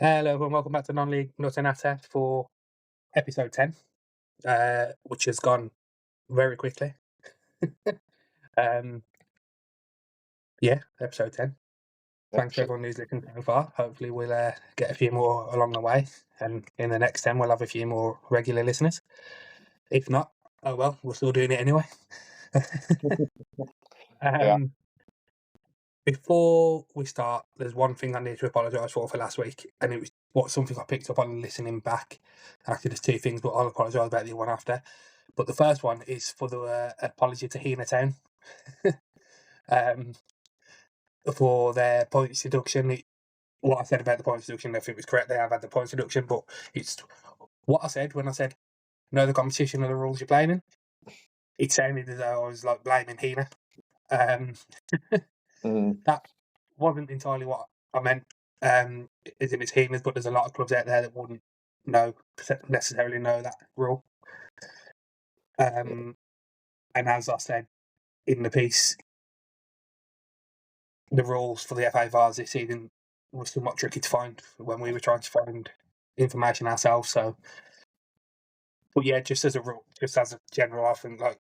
Hello and welcome back to Non-League Nuts and Natter for episode 10, which has gone very quickly. um, episode 10. Thanks for everyone who's listened so far. Hopefully we'll get a few more along the way, and in the next 10 we'll have a few more regular listeners. If not, oh well, we're still doing it anyway. Yeah. Before we start, there's one thing I need to apologise for last week, and it was something I picked up on listening back. Actually, there's two things, but I'll apologise about the one after. But the first one is for the apology to Heanor Town for their points deduction. What I said about the points deduction, I think was correct. They have had the points deduction, but it's what I said when I said, know the competition and the rules you're playing in. It sounded as though I was like blaming Heanor. That wasn't entirely what I meant. As in it's Heanors, but there's a lot of clubs out there that wouldn't necessarily know that rule. And as I said in the piece, the rules for the FA VARs this season were somewhat tricky to find when we were trying to find information ourselves. So, but yeah, just as a rule, just as a general, I think like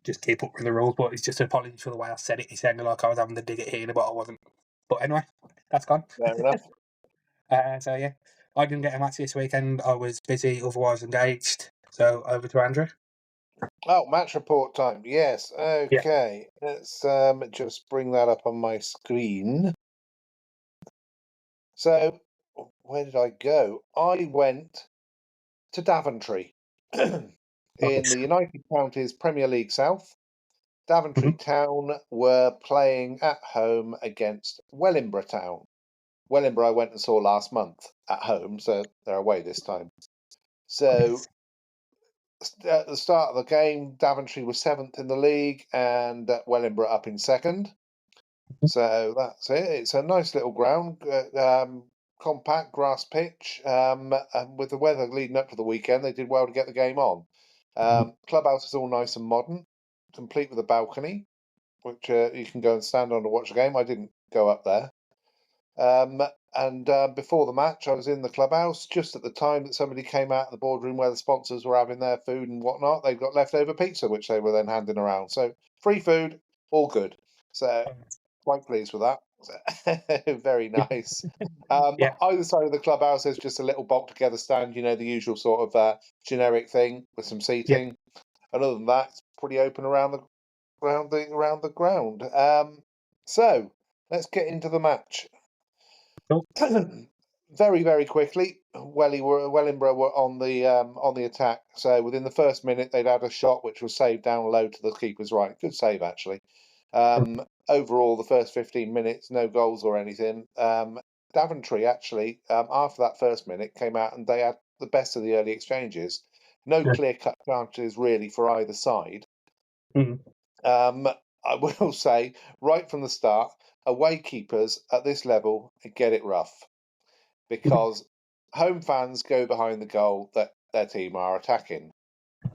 just keep up with the rules. But it's just an apology for the way I said it. It sounded like I was having to dig it here, but I wasn't. But anyway, that's gone. Fair enough. So yeah, I didn't get a match this weekend. I was busy, otherwise engaged. So over to Andrew. Oh, match report time. Yes. Okay. Let's just bring that up on my screen. So, where did I go? I went to Daventry in the United Counties Premier League South. Daventry Town were playing at home against Wellingborough Town. Wellingborough I went and saw last month at home, so they're away this time. So at the start of the game, Daventry was 7th in the league and Wellingborough up in 2nd. So that's it. It's a nice little ground, compact grass pitch. And with the weather leading up to the weekend, they did well to get the game on. Clubhouse is all nice and modern, complete with a balcony, which you can go and stand on to watch the game. I didn't go up there. And before the match, I was in the clubhouse just at the time that somebody came out of the boardroom where the sponsors were having their food and whatnot. They've got leftover pizza, which they were then handing around. So free food, all good. So quite pleased with that. Very nice. Either side of the clubhouse, there's just a little bolt together stand, you know, the usual sort of generic thing with some seating. And other than that, it's pretty open around the ground. So let's get into the match. Very, very quickly, Wellingborough were on the attack. So within the first minute, they'd had a shot which was saved down low to the keeper's right. Good save, actually. Overall, the first 15 minutes, no goals or anything. Daventry, actually, after that first minute, came out and they had the best of the early exchanges. No clear-cut chances, really, for either side. I will say, right from the start, away keepers at this level get it rough because home fans go behind the goal that their team are attacking.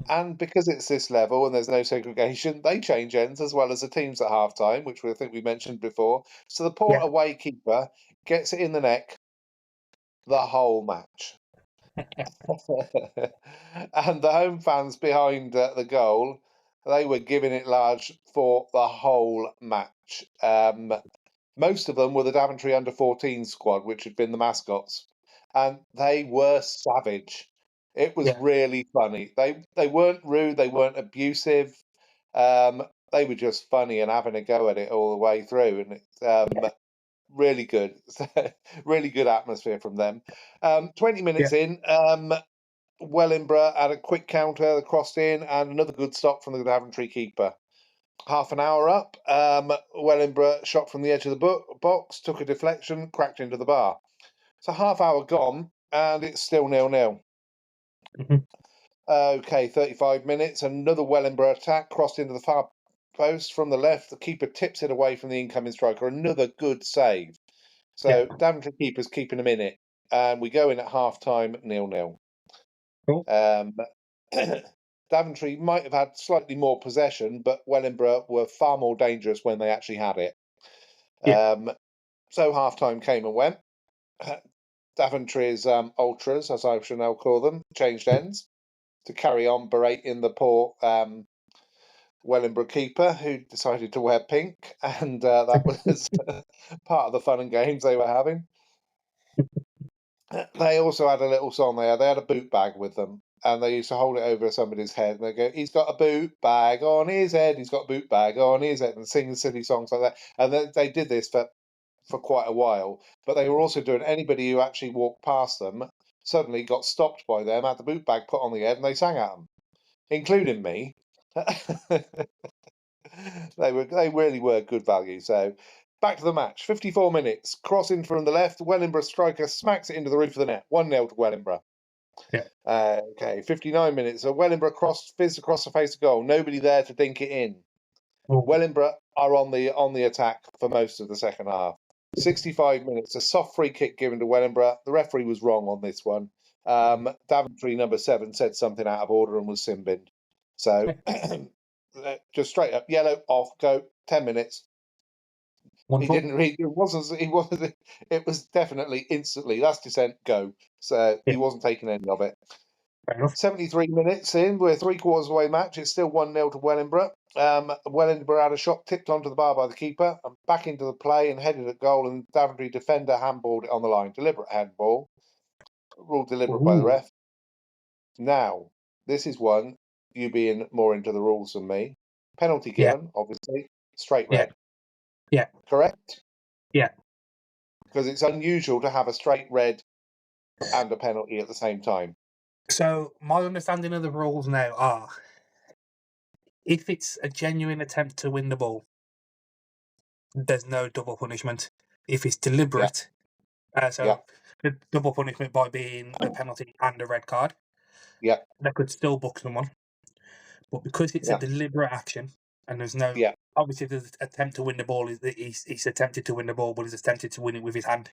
And because it's this level and there's no segregation, they change ends as well as the teams at half-time, which I think we mentioned before. So the poor away keeper gets it in the neck the whole match. And the home fans behind the goal, they were giving it large for the whole match. Most of them were the Daventry under-14 squad, which had been the mascots, and they were savage. It was really funny. They weren't rude, they weren't abusive. They were just funny and having a go at it all the way through, and really good, really good atmosphere from them. 20 minutes in, Wellingborough had a quick counter, crossed in, and another good stop from the Daventry keeper. Half an hour up, Wellingborough shot from the edge of the box, took a deflection, cracked into the bar. So half hour gone, and it's still 0-0. Okay, 35 minutes, another Wellingborough attack, crossed into the far post from the left. The keeper tips it away from the incoming striker. Another good save. So Daventry keeper's keeping them in it, and we go in at half-time 0-0. Daventry might have had slightly more possession, but Wellingborough were far more dangerous when they actually had it. So half-time came and went. Daventry's ultras, as I shall now call them, changed ends to carry on berating the poor Wellingborough keeper who decided to wear pink, and that was part of the fun and games they were having. They also had a little song there. They had a boot bag with them, and they used to hold it over somebody's head, and they go, "He's got a boot bag on his head. He's got a boot bag on his head," and sing silly songs like that. And they did this for quite a while. But they were also doing anybody who actually walked past them suddenly got stopped by them, had the boot bag put on the head, and they sang at them, including me. They really were good value. So back to the match. 54 minutes. Crossing from the left. Wellingborough striker smacks it into the roof of the net. 1-0 to Wellingborough. Yeah. Okay, 59 minutes. So Wellingborough fizzed across the face of goal. Nobody there to dink it in. Oh. Wellingborough are on the attack for most of the second half. 65 minutes. A soft free kick given to Wellingborough. The referee was wrong on this one. Daventry number 7 said something out of order and was sin binned. So just straight up yellow, off, go. 10 minutes. Wonderful. He didn't read. It wasn't. It was definitely instantly last descent, go. So he wasn't taking any of it. Fair enough. 73 minutes in, we're 3/4 away match. It's still 1-0 to Wellingborough. Wellingborough had a shot tipped onto the bar by the keeper and back into the play and headed at goal. And Daventry defender handballed it on the line. Deliberate handball, ruled deliberate by the Ooh. ref. Now, this is one, you being more into the rules than me. Penalty given, obviously, straight red. Yeah. Correct? Yeah. Because it's unusual to have a straight red and a penalty at the same time. So my understanding of the rules now are, if it's a genuine attempt to win the ball, there's no double punishment. If it's deliberate, the double punishment by being a penalty and a red card, they could still book someone. But because it's a deliberate action and there's no, obviously the attempt to win the ball is that he's attempted to win the ball, but he's attempted to win it with his hand.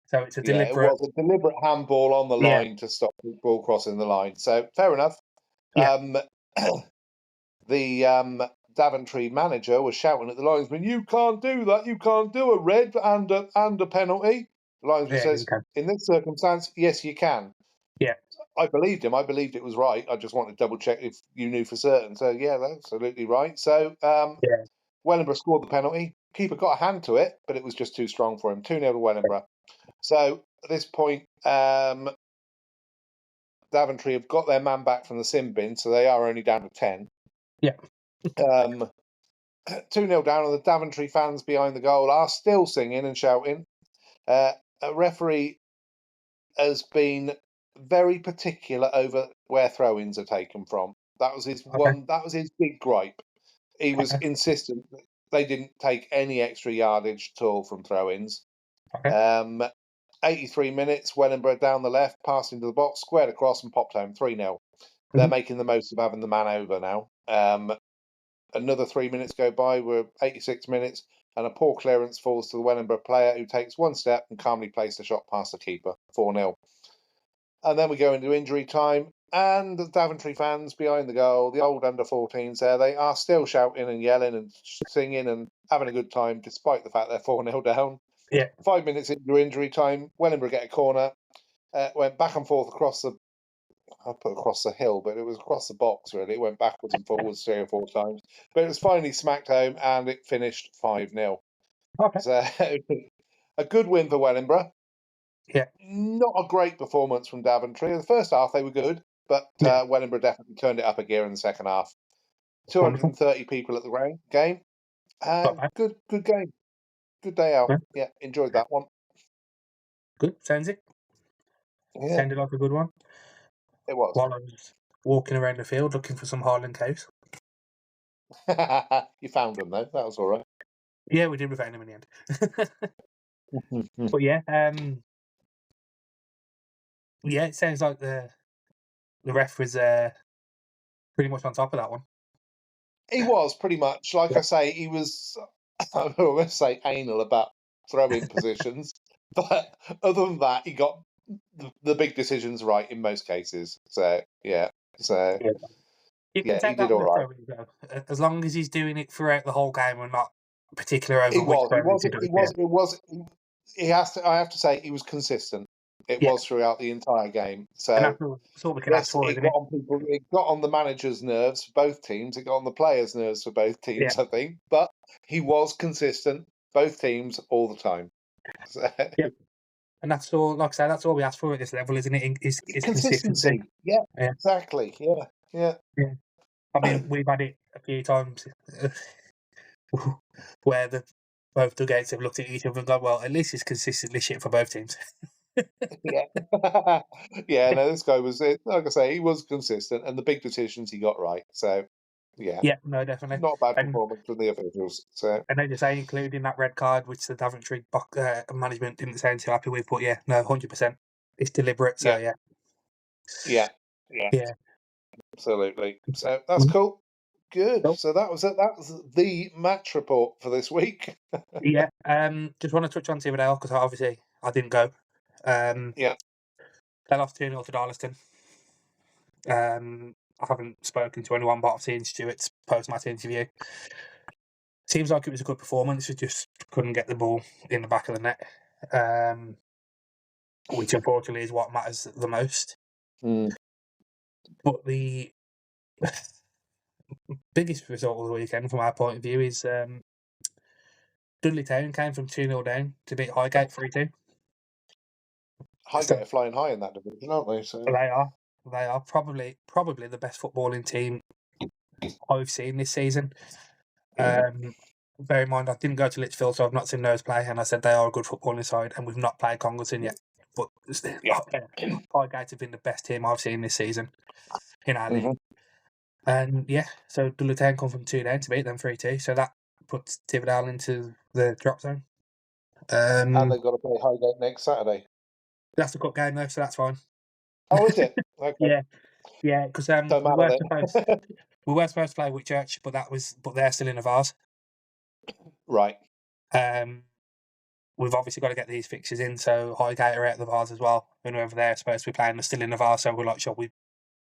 So it's a deliberate. It was a deliberate handball on the line to stop the ball crossing the line. So fair enough. The Daventry manager was shouting at the linesman, "You can't do that. You can't do a red and a penalty." The linesman says, "In this circumstance, yes, you can." Yeah. I believed him. I believed it was right. I just wanted to double check if you knew for certain. So yeah, that's absolutely right. So Wellingborough scored the penalty. Keeper got a hand to it, but it was just too strong for him. 2-0 to Wellingborough. So at this point, Daventry have got their man back from the sin bin, so they are only down to 10. Yeah. 2-0 down, and the Daventry fans behind the goal are still singing and shouting. A referee has been very particular over where throw-ins are taken from. That was his one. That was his big gripe. He was insistent that they didn't take any extra yardage at all from throw-ins. 83 minutes, Wellingborough down the left, passed into the box, squared across and popped home, 3-0. They're making the most of having the man over now. Another 3 minutes go by, we're 86 minutes, and a poor clearance falls to the Wellingborough player who takes one step and calmly plays the shot past the keeper, 4-0. And then we go into injury time, and the Daventry fans behind the goal, the old under-14s there, they are still shouting and yelling and singing and having a good time, despite the fact they're 4-0 down. 5 minutes into injury time, Wellingborough get a corner, went back and forth across the hill, but it was across the box, really. It went backwards and forwards 3 or 4 times. But it was finally smacked home, and it finished 5-0. So, a good win for Wellingborough. Not a great performance from Daventry. In the first half, they were good, but Wellingborough definitely turned it up a gear in the second half. 230 people at the game. Good game. Good day out. Yeah, enjoyed that one. Good, sounds it. Yeah. Sounded like a good one. It was. While I was walking around the field looking for some Highland cows. You found them, though. That was all right. Yeah, we did. We found them in the end. But yeah, it sounds like the ref was pretty much on top of that one. He was pretty much, like I say, he was. I'm going to say anal about throwing positions, but other than that, he got the big decisions right in most cases. So yeah, you can take he did all right. As long as he's doing it throughout the whole game and not particular over It was. he has to. I have to say he was consistent. It Yeah, was throughout the entire game. and So that's all we can ask yes, for, it isn't got it? on people. It got on the manager's nerves for both teams. It got on the players' nerves for both Yeah, teams, I think. But he was consistent, both teams, all the time. So, yeah, and that's all. Like I say, that's all we ask for at this level, isn't it? Is consistency. consistency. Yeah, Yeah, exactly. Yeah, yeah, yeah. I mean, we've had it a few times where the both the gates have looked at each other and gone, "Well, at least it's consistently shit for both teams." yeah. Yeah, no, this guy was, like I say, he was consistent and the big decisions he got right. So, yeah, Yeah, no, definitely. not a bad And performance from the officials. So, and as you say, including that red card, which the Daventry management didn't sound too happy with, but yeah, no, 100%. It's deliberate, so yeah, yeah. yeah, yeah, Yeah. absolutely. So that's Mhm. cool. Good. Cool. So that was it. That was the match report for this week. Yeah, just want to touch on Tividale because obviously I didn't go. Um, Yeah. they lost 2-0 to Darlaston. I haven't spoken to anyone, but I've seen Stuart's post-match interview. Seems like it was a good performance. We just couldn't get the ball in the back of the net, which unfortunately is what matters the most. Mm. But the biggest result of the weekend, from our point of view, is Dudley Town came from 2-0 down to beat Highgate 3-2. Highgate So are flying high in that division, aren't they? So, they are. They are probably the best footballing team I've seen this season. mhm. Bear in mind, I didn't go to Lichfield, so I've not seen those play, and I said they are a good footballing side, and we've not played Congleton yet. But Yeah. Highgate have been the best team I've seen this season in our league. Mhm. And yeah, so Dudley Town come from 2 down to beat them 3-2, so that puts Tividale into the drop zone. And they've got to play Highgate next Saturday. That's a cup game though, so that's fine. Oh, is it? Okay. Yeah, yeah, because Don't we matter were supposed then. to play Whitchurch, but they're still in the Vars. Right. Um, we've obviously got to get these fixtures in, so Highgate are out of the Vars as well. And whoever they're supposed to be playing are still in the Vars, so we're like, shall we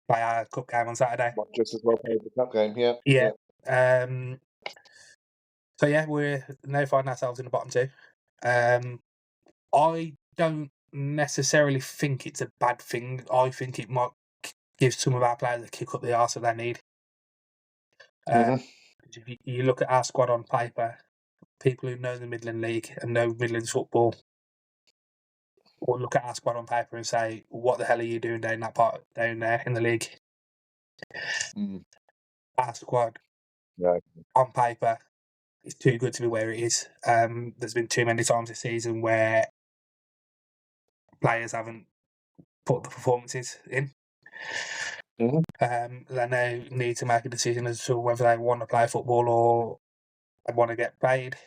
play our cup game on Saturday? Well, just as well play the cup game. Yeah. Yeah. Yeah. So yeah, we're now finding ourselves in the bottom two. I don't necessarily think it's a bad thing. I think it might give some of our players a kick up the arse that they need. Mhm. If you look at our squad on paper, people who know the Midland League and know Midlands football will look at our squad on paper and say, "What the hell are you doing down there in the league?" Mm. Our squad Right. on paper is too good to be where it is. There's been too many times this season where players haven't put the performances in. Mhm. They now need to make a decision as to whether they want to play football or they want to get paid.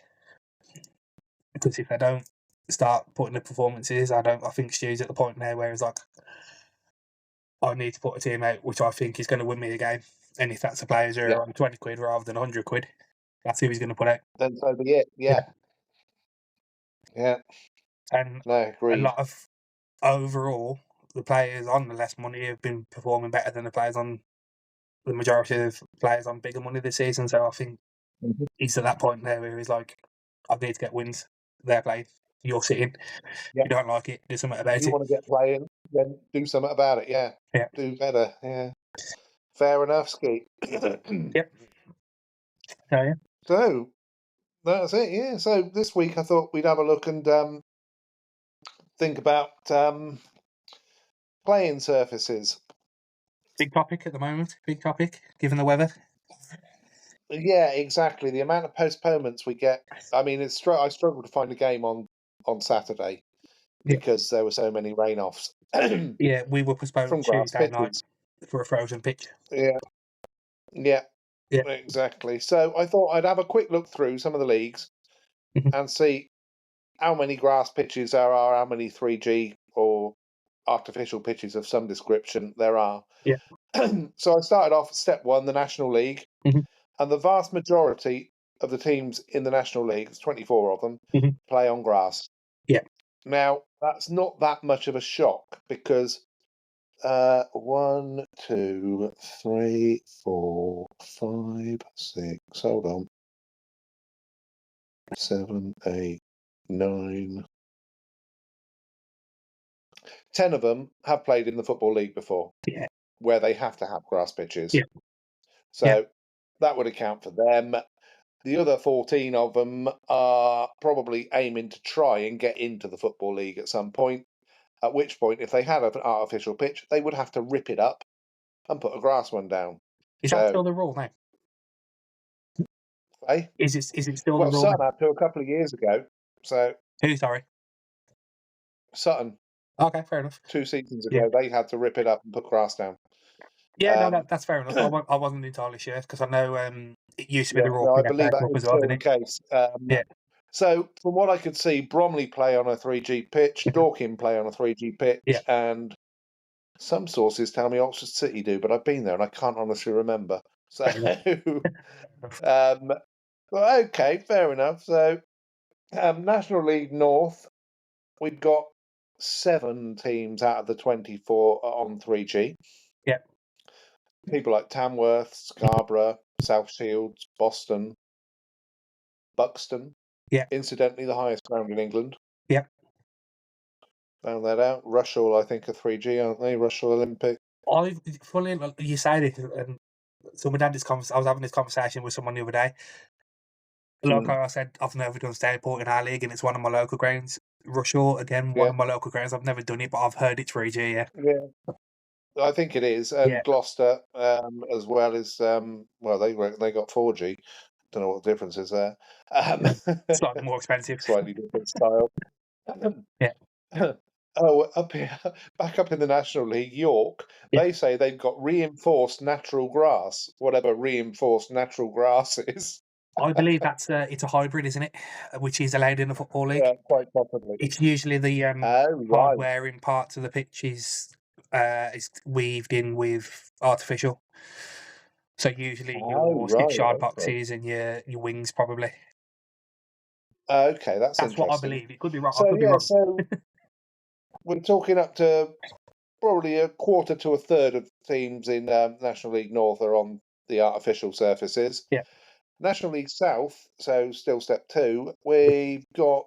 Because if they don't start putting the performances, I think Stu's at the point now where he's like, I need to put a team out which I think is going to win me a game. And if that's the players who Yeah. are on 20 quid rather than 100 quid, that's who he's going to put out. Then so be it. Yeah. Yeah. Yeah. And No, a agreed. lot of overall, the players on the less money have been performing better than the majority of players on bigger money this season. So I think Mhm. he's at that point now where he's like, I need to get wins. They're playing. You're sitting. Yeah. You don't like it. Do something about You it. want to get playing, then do something about it. Yeah. Yeah. Do better. Yeah. Fair enough, Ski. Yep. So yeah. So that's it. Yeah. So this week I thought we'd have a look and think about playing surfaces. Big topic at the moment. Big topic, given the weather. Yeah, exactly. The amount of postponements we get. I mean, I struggled to find a game on Saturday Yeah. because there were so many rain-offs Yeah, we were postponed from grass Tuesday night pitches. for a frozen pitch. Yeah, yeah, Yeah. exactly. So I thought I'd have a quick look through some of the leagues Mhm. and see how many grass pitches there are, how many 3G or artificial pitches of some description there are. Yeah. So I started off at step one, the National League, Mhm. and the vast majority of the teams in the National League, there's 24 of them, Mhm. play on grass. Yeah. Now, that's not that much of a shock because 1, 2, 3, 4, 5, 6, hold on, 7, 8, 9. 10 of them have played in the Football League before, Yeah. where they have to have grass pitches. Yeah. So that would account for them. The other 14 of them are probably aiming to try and get into the Football League at some point, at which point, if they had an artificial pitch, they would have to rip it up and put a grass one down. Is that still the rule now? Eh? Is it still the Well, rule Sutton now? had to a couple of years ago. So Who, sorry? Sutton, Okay, fair enough. 2 seasons Yeah. ago, they had to rip it up and put grass down. Yeah, no, that's fair enough. I wasn't entirely sure because I know it used to be the rule no, for I the believe FA that Cup is as well, still didn't the it? case. Yeah. So, from what I could see, Bromley play on a 3G pitch, Dorking play on a 3G pitch, Yeah. and some sources tell me Oxford City do, but I've been there and I can't honestly remember. So, well, okay, fair enough. So, National League North, we've got 7 teams out of the 24 on 3G. Yeah. People like Tamworth, Scarborough, South Shields, Boston, Buxton. Yeah. Incidentally, the highest ground in England. Yeah. Found that out. Rushall, I think, are 3G, aren't they? Rushall Olympic. Funny you say this, and so we had this I was having this conversation with someone the other day. Like I said, I've never done Stayport in our league, and it's one of my local grounds. Rushall, again, one Yeah. of my local grounds. I've never done it, but I've heard it's 3G. Yeah. Yeah. I think it is, and Yeah. Gloucester, as well as well, they got 4G. Don't know what the difference is there. Slightly more expensive. Slightly different style. Yeah. Oh, up here, back up in the National League, York. Yeah. They say they've got reinforced natural grass, whatever reinforced natural grass is. I believe that's it's a hybrid, isn't it? Which is allowed in the Football League. Yeah, quite possibly. It's usually the Oh, right. hardware in parts of the pitch is weaved in with artificial. So usually your slipshod Okay. boxes and your wings probably. Okay, that's That's what I interesting. believe. It could be wrong. I So could be yeah, wrong. so we're talking up to probably a quarter to a third of teams in National League North are on the artificial surfaces. Yeah. National League South, so still step 2, we've got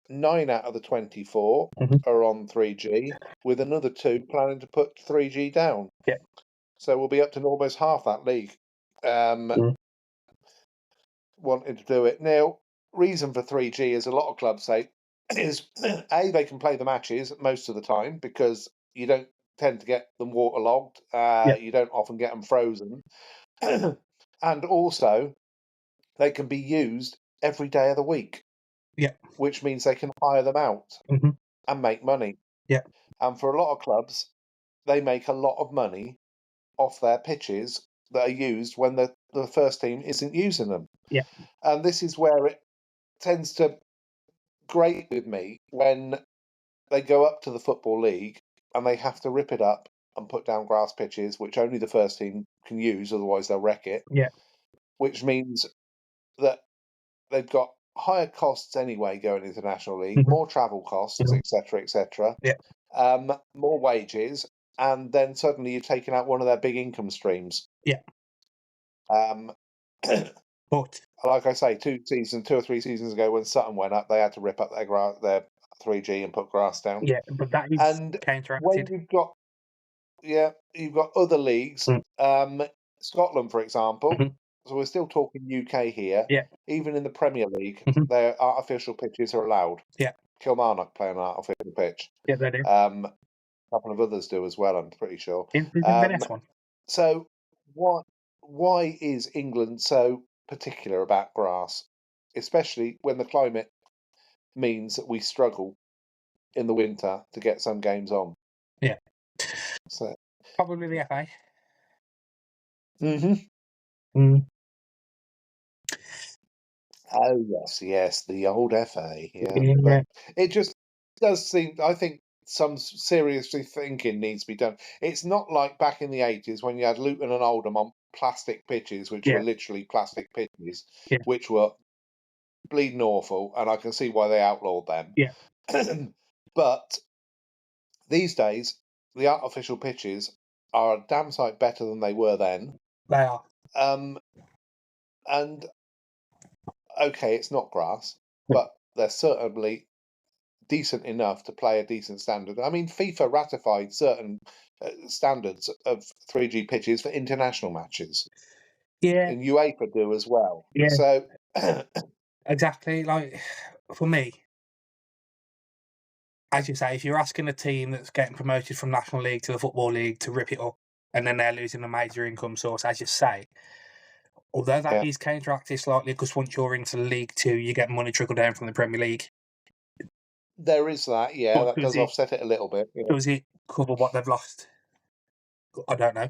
9 out of the 24 are on 3G, with another 2 planning to put 3G down. Yeah. So we'll be up to almost half that league wanting to do it. Now, reason for 3G, as a lot of clubs say, is A, they can play the matches most of the time because you don't tend to get them waterlogged. You don't often get them frozen. And also, they can be used every day of the week. Yeah. Which means they can hire them out and make money. Yeah. And for a lot of clubs, they make a lot of money off their pitches that are used when the first team isn't using them. Yeah. And this is where it tends to grate with me when they go up to the Football League and they have to rip it up and put down grass pitches, which only the first team can use, otherwise they'll wreck it. Yeah. Which means that they've got higher costs anyway going into the National League, more travel costs, etc., etc. Yeah. More wages, and then suddenly you've taken out one of their big income streams. Yeah. But like I say, 2 or 3 seasons ago, when Sutton went up, they had to rip up their 3G and put grass down. Yeah, but that is and counteracted. when you've got other leagues, Scotland, for example. So we're still talking UK here. Yeah. Even in the Premier League, their artificial pitches are allowed. Yeah. Kilmarnock play on an artificial pitch. Yeah, they do. A couple of others do as well, I'm pretty sure. Is the next one? So why is England so particular about grass, especially when the climate means that we struggle in the winter to get some games on? Yeah. So probably the FA. Oh yes, the old FA. Yeah. But it just does seem. I think some seriously thinking needs to be done. It's not like back in the 80s when you had Luton and Oldham on plastic pitches, which were literally plastic pitches, which were bleeding awful, and I can see why they outlawed them. Yeah. But these days, the artificial pitches are a damn sight better than they were then. They are. And okay, it's not grass, but they're certainly decent enough to play a decent standard. I mean, FIFA ratified certain standards of 3G pitches for international matches, Yeah, and UEFA do as well. yeah, So, exactly. Like for me, as you say, if you're asking a team that's getting promoted from National League to the Football League to rip it up, and then they're losing a major income source, as you say, although that yeah, is counteracted slightly because once you're into League Two, you get money trickle down from the Premier League. there is that. Yeah, But that does offset it a little bit. Yeah. does it cover what they've lost? I don't know.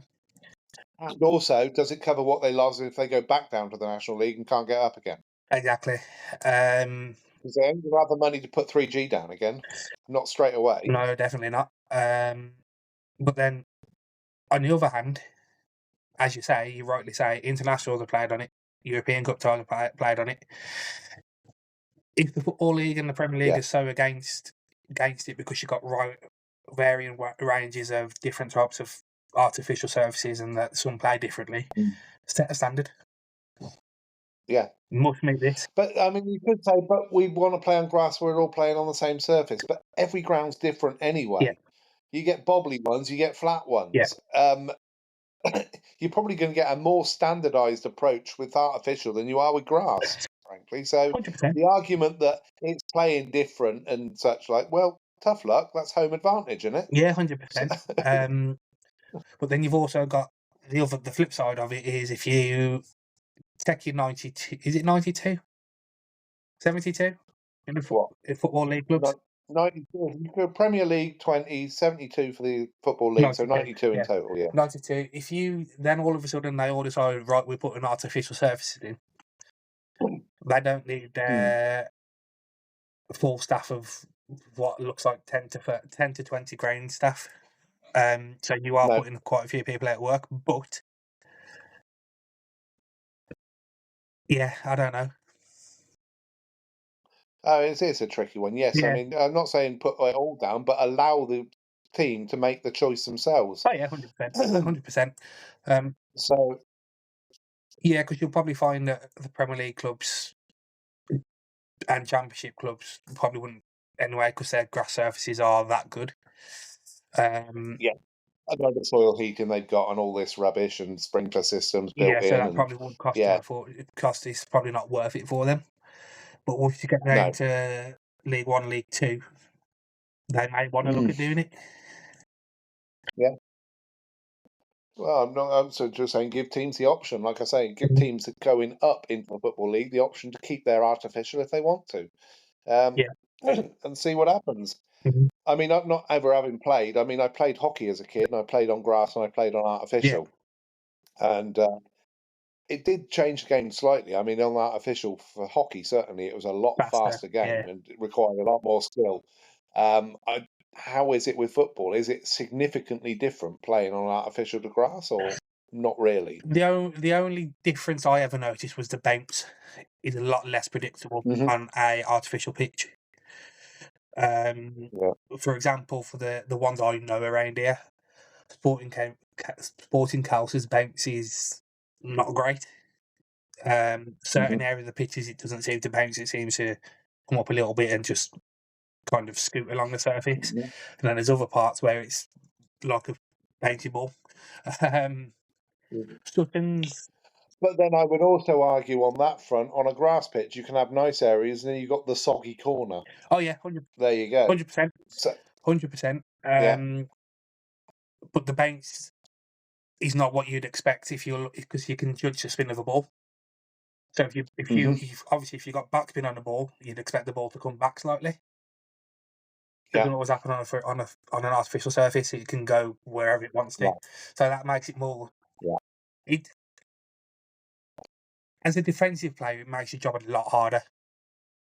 And also, does it cover what they lost if they go back down to the National League and can't get up again? Exactly. Because they only have the money to put 3G down again, not straight away. No, definitely not. But then, on the other hand, as you say, you rightly say, internationals have played on it, European Cup titles have played on it. If the Football League and the Premier League Yeah. are so against it because you've got varying ranges of different types of artificial surfaces and that some play differently, set a standard. Yeah. Must meet this. But I mean, you could say, but we want to play on grass. We're all playing on the same surface. But every ground's different anyway. Yeah. You get bobbly ones, you get flat Yeah. ones. You're probably going to get a more standardized approach with artificial than you are with grass, frankly. So 100%. the argument that it's playing different and such, like, well, tough luck. That's home advantage, isn't it? Yeah, 100%. But then you've also got the flip side of it is if you take your 92, is it 92? 72 in the What? Football League clubs? 92 Premier League 20, 72 for the Football League, so 92, 92 in yeah. total, yeah. 92. If you then all of a sudden they all decide, right, we're putting artificial surfaces in, they don't need a full staff of what looks like 10 to 20 grain staff. So you are No. putting quite a few people out of work, but yeah, I don't know. Oh, it's a tricky one. Yes, I Yeah. mean, I'm not saying put it all down, but allow the team to make the choice themselves. Oh yeah, 100%, 100%. So Yeah, because you'll probably find that the Premier League clubs and Championship clubs probably wouldn't anyway because their grass surfaces are that good. yeah, I know the soil heating they've got and all this rubbish and sprinkler systems built Yeah, so in, that and probably would cost yeah, cost is probably not worth it for them. But once you get down no, to League One, League Two, they may want to look at doing it. yeah. Well, I'm so just saying, give teams the option. Like I say, give teams that going up into the Football League the option to keep their artificial if they want to, Yeah. and see what happens. Mhm. I mean, not ever having played. I mean, I played hockey as a kid, and I played on grass, and I played on Yeah. artificial, and it did change the game slightly. I mean, on artificial for hockey, certainly it was a lot Faster. faster game Yeah. and it required a lot more skill. How is it with football? Is it significantly different playing on artificial to grass, or not really? The only difference I ever noticed was the bounce is a lot less predictable Hmm. on a artificial pitch. Yeah. For example, for the ones I know around here, Sporting Calce's bounce is not great. Certain Hmm. areas of the pitches it doesn't seem to bounce. It seems to come up a little bit and just kind of scoot along the surface. Yeah. And then there's other parts where it's like a bouncy ball. Um, Sutton's. But then I would also argue on that front, on a grass pitch, you can have nice areas, and then you've got the soggy corner. Oh yeah, 100%. There you go. 100%. Yeah. But the bounce is not what you'd expect because you can judge the spin of a ball. So if you got backspin on the ball, you'd expect the ball to come back slightly. It doesn't always happen on an artificial surface. It can go wherever it wants to. Right. So that makes it more. Yeah. It as a defensive player, it makes your job a lot harder.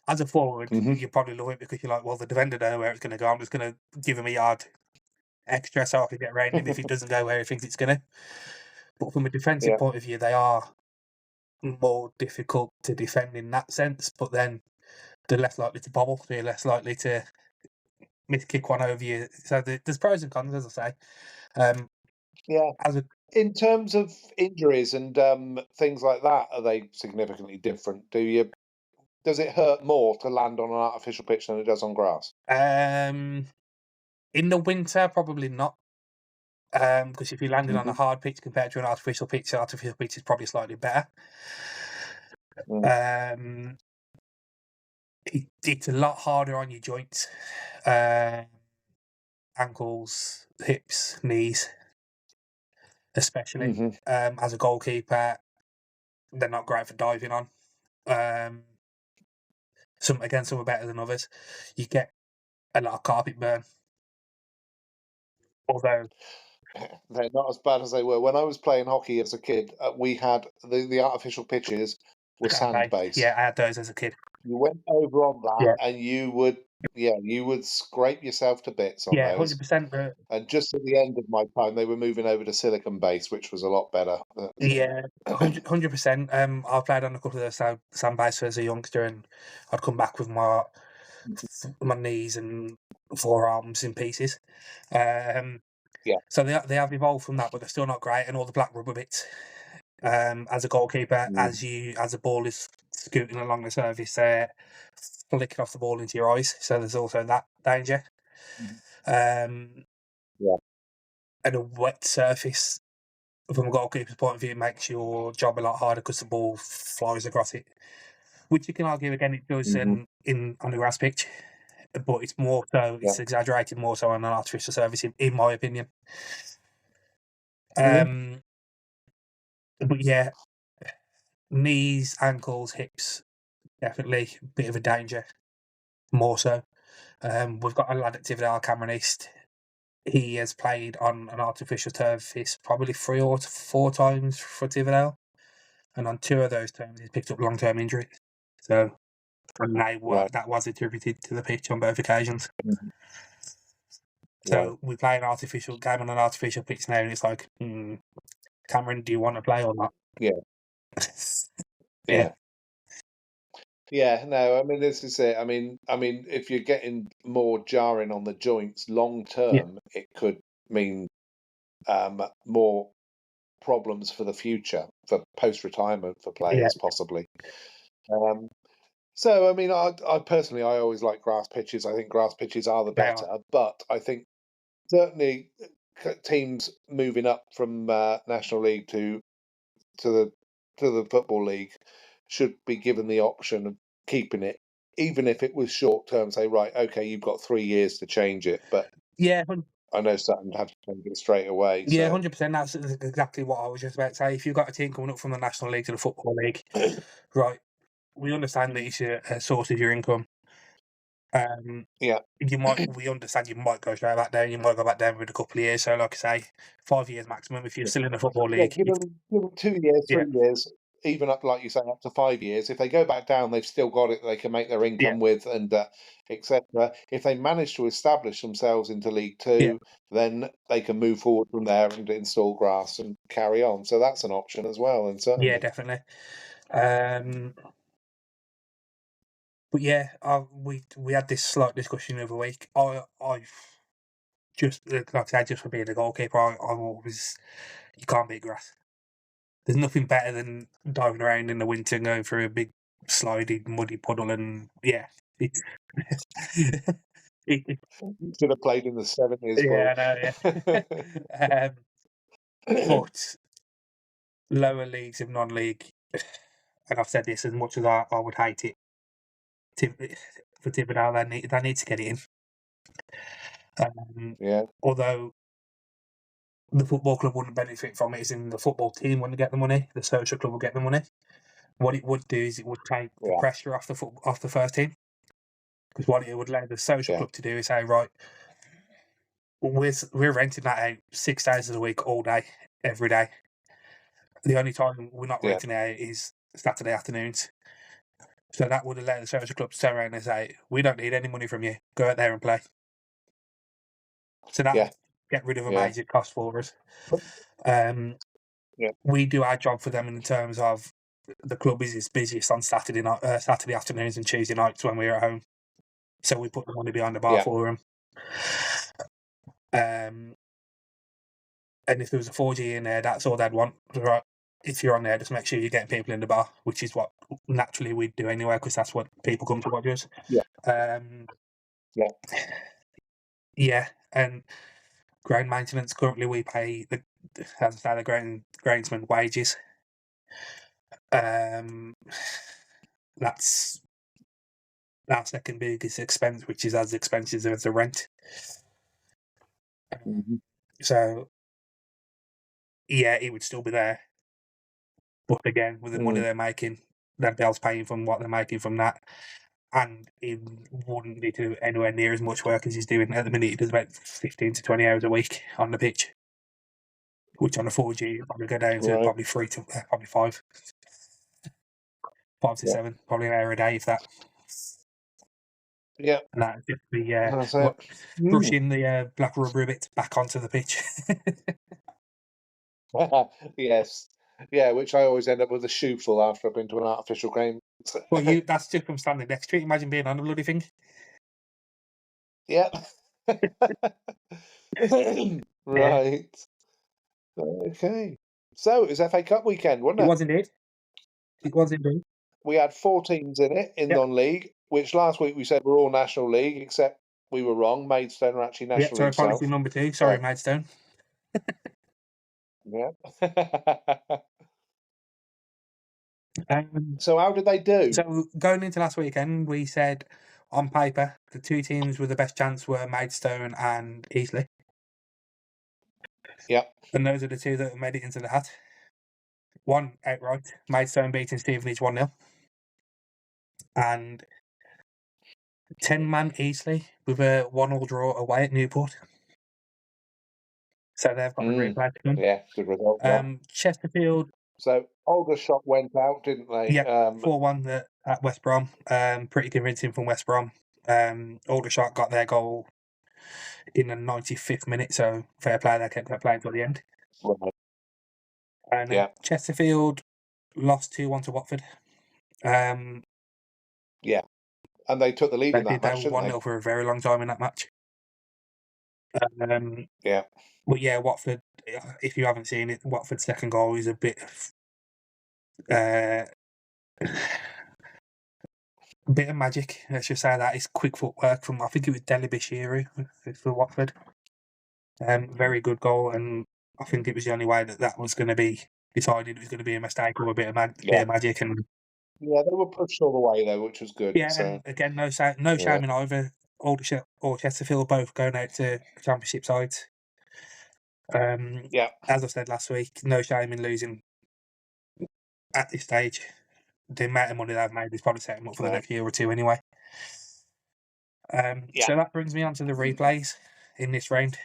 As a forward, you probably love it because you're like, well, the defender knows where it's going to go. I'm just going to give him a yard extra so I can get around him if it doesn't go where he thinks it's going to. But from a defensive Yeah. point of view, they are more difficult to defend in that sense. But then they're less likely to bobble. They're less likely to kick one over you. So there's pros and cons, as I say. Yeah. As a In terms of injuries and things like that, are they significantly different? does it hurt more to land on an artificial pitch than it does on grass? In the winter, probably not. Because if you're landing on a hard pitch compared to an artificial pitch, the artificial pitch is probably slightly better. Mm. It's a lot harder on your joints, ankles, hips, knees, especially. Mhm. As a goalkeeper, they're not great for diving on. Some are better than others. You get a lot of carpet burn. Although They're not as bad as they were. When I was playing hockey as a kid, we had the artificial pitches were sand-based. yeah, I had those as a kid. You went over on that Yeah, and you would scrape yourself to bits on yeah, those. 100%. And just at the end of my time, they were moving over to silicon base, which was a lot better. Yeah, 100%. I played on a couple of those sand bases as a youngster, and I'd come back with my knees and forearms in pieces. Yeah. So they have evolved from that, but they're still not great. And all the black rubber bits. As a goalkeeper, as the ball is scooting along the surface, flicking off the ball into your eyes. So there's also that danger. Yeah. And a wet surface, from a goalkeeper's point of view, makes your job a lot harder because the ball flies across it. Which you can argue again it does on a grass pitch, but it's more so it's exaggerated more so on an artificial surface, in my opinion. But yeah, knees, ankles, hips, definitely a bit of a danger. More so. We've got a lad at Tividale, Cameron East. He has played on an artificial surface probably 3 or 4 times for Tividale, and on 2 of those times he's picked up long-term injury. So, and that was attributed to the pitch on both occasions. So we play an artificial game on an artificial pitch now, and it's like, Cameron, do you want to play or not? Yeah. Yeah. Yeah, no, I mean, this is it. I mean, if you're getting more jarring on the joints long term, it could mean more problems for the future, for post-retirement for players, possibly. So, I mean, I personally, I always like grass pitches. I think grass pitches are the better, but I think certainly teams moving up from National League to the Football League should be given the option of keeping it, even if it was short term. Say, right, okay, you've got 3 years to change it, but I know Sutton have to change it straight away. Yeah, So 100%. That's exactly what I was just about to say. If you've got a team coming up from the National League to the Football League, right, we understand that it's a source of your income. We understand you might go straight back down. You might go back down with a couple of years. So, like I say, 5 years maximum. If you're still in the Football League, give them 2 years, 3 years, even up, like you say, up to 5 years. If they go back down, they've still got it. They can make their income with, and etc. If they manage to establish themselves into League Two, then they can move forward from there and install grass and carry on. So that's an option as well. And certainly, yeah, definitely. But yeah, we had this slight discussion the other week. I've just, like I said, just for being a goalkeeper, I'm always, you can't beat grass. There's nothing better than diving around in the winter and going through a big slidey muddy puddle, and it's you should have played in the 70s. I know, but lower leagues of non-league, and I've said this as much as I would hate it, for Tiverdown, they need to get it in. Although the football club wouldn't benefit from it, as in the football team wouldn't get the money, the social club will get the money. What it would do is it would take the pressure off the first team, because what it would allow the social club to do is say, right, we're renting that out 6 days of the week, all day, every day. The only time we're not renting it out is Saturday afternoons. So that would allow the social club to turn around and say, we don't need any money from you. Go out there and play. So that would get rid of a major cost for us. We do our job for them in terms of the club is its busiest on Saturday afternoons and Tuesday nights when we're at home. So we put the money behind the bar for them. And if there was a 4G in there, that's all they'd want. Right, if you're on there, just make sure you're getting people in the bar, which is what naturally we'd do anyway, because that's what people come to watch us. Yeah. Yeah. Yeah, and ground maintenance, currently we pay, the groundsman wages. That's our second biggest expense, which is as expensive as the rent. So, yeah, it would still be there. But again, with the money they're making, Dale's paying from what they're making from that, and he wouldn't be doing anywhere near as much work as he's doing at the minute. He does about 15 to 20 hours a week on the pitch, which on a 4G probably go down to probably 3 to probably 5 to 7, probably an hour a day if that. Yeah. And that just be That's rushing the black rubber bits back onto the pitch. Yes. Yeah, which I always end up with a shoe full after I've been to an artificial game. Well, that's just from standing next to it. Imagine being on a bloody thing. Yeah. Right. Okay. So it was FA Cup weekend, wasn't It it? was indeed. It was indeed. We had 4 teams in it in non-league, which last week we said were all National League, except we were wrong. Maidstone are actually Yeah, National sorry, League South. policy number 2. Sorry, Maidstone. Yeah. Um, So how did they do? So going into last weekend, we said on paper the 2 teams with the best chance were Maidstone and Eastleigh. Yeah. And those are the 2 that made it into the hat. One outright, Maidstone beating Stevenage 1-0. And 10-man Eastleigh with a 1-1 draw away at Newport. So they've got a replay to come. Yeah, good result. Chesterfield. So Aldershot went out, didn't they? Yeah, 4-1 at West Brom. Pretty convincing from West Brom. Aldershot got their goal in the 95th minute, so fair play, they kept that playing till the end. Right. And Chesterfield lost 2-1 to Watford. Yeah, and they took the lead in that match, They were didn't 1-0 for a very long time in that match. Yeah. But yeah, Watford, if you haven't seen it, Watford's second goal is a bit of magic. Let's just say that. It's quick footwork from, I think it was Deli Bishiru for Watford. Very good goal, and I think it was the only way that was going to be decided. It was going to be a mistake or a bit of magic. And yeah, they were pushed all the way though, which was good. Yeah, and again, no shame in either Aldershot or Chesterfield both going out to Championship sides. As I said last week, no shame in losing at this stage. The amount of money they've made is probably setting them up for the next year or 2 anyway. So that brings me on to the replays in this round.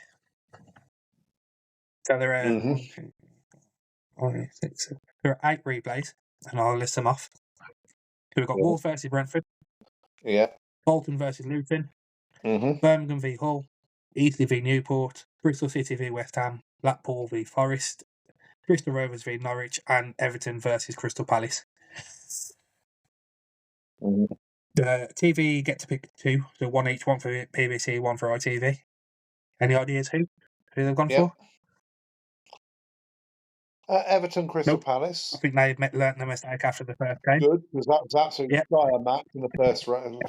So there are 8 replays, and I'll list them off. So we've got Wolves versus Brentford. Yeah. Bolton versus Luton. Birmingham v Hull. Eastleigh v Newport. Bristol City v West Ham. Blackpool v Forest. Bristol Rovers v Norwich. And Everton versus Crystal Palace. The TV get to pick 2, so 1 each, 1 for PBC, 1 for ITV. Any ideas who they've gone for? Everton Crystal Palace. I think they've learnt their mistake after the first game. Good, because that was absolutely dire match in the first round.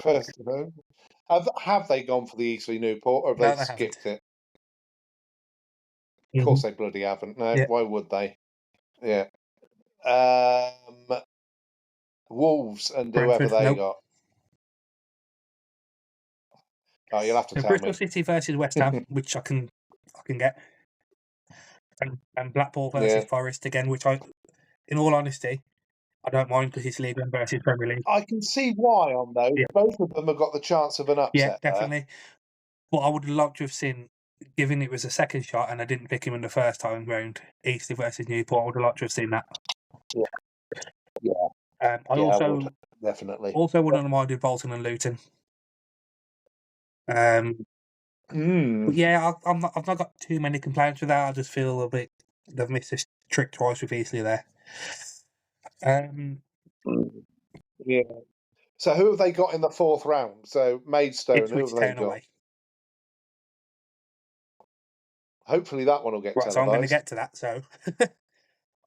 Have they gone for the Eastleigh Newport, or have they skipped it? Of course they bloody haven't. No, why would they? Yeah. Wolves and whoever they got. Oh, you'll have to tell Bristol me. City versus West Ham, which I can get. And Blackpool versus Forest again, which in all honesty, I don't mind because it's League One versus Premier League. I can see why on those. Yeah. Both of them have got the chance of an upset. Yeah, definitely. But I would like to have seen, given it was a second shot and I didn't pick him in the first time round, Eastleigh versus Newport, I would have liked to have seen that. Yeah. I also would, definitely. Also wouldn't have minded Bolton and Luton. But yeah, I've not got too many complaints with that. I just feel a bit they've missed this trick twice with Eastleigh there. Yeah. So who have they got in the 4th round? So Maidstone, Ipswich who have they Town got? away. Hopefully that one will get televised. So I'm going to get to that. So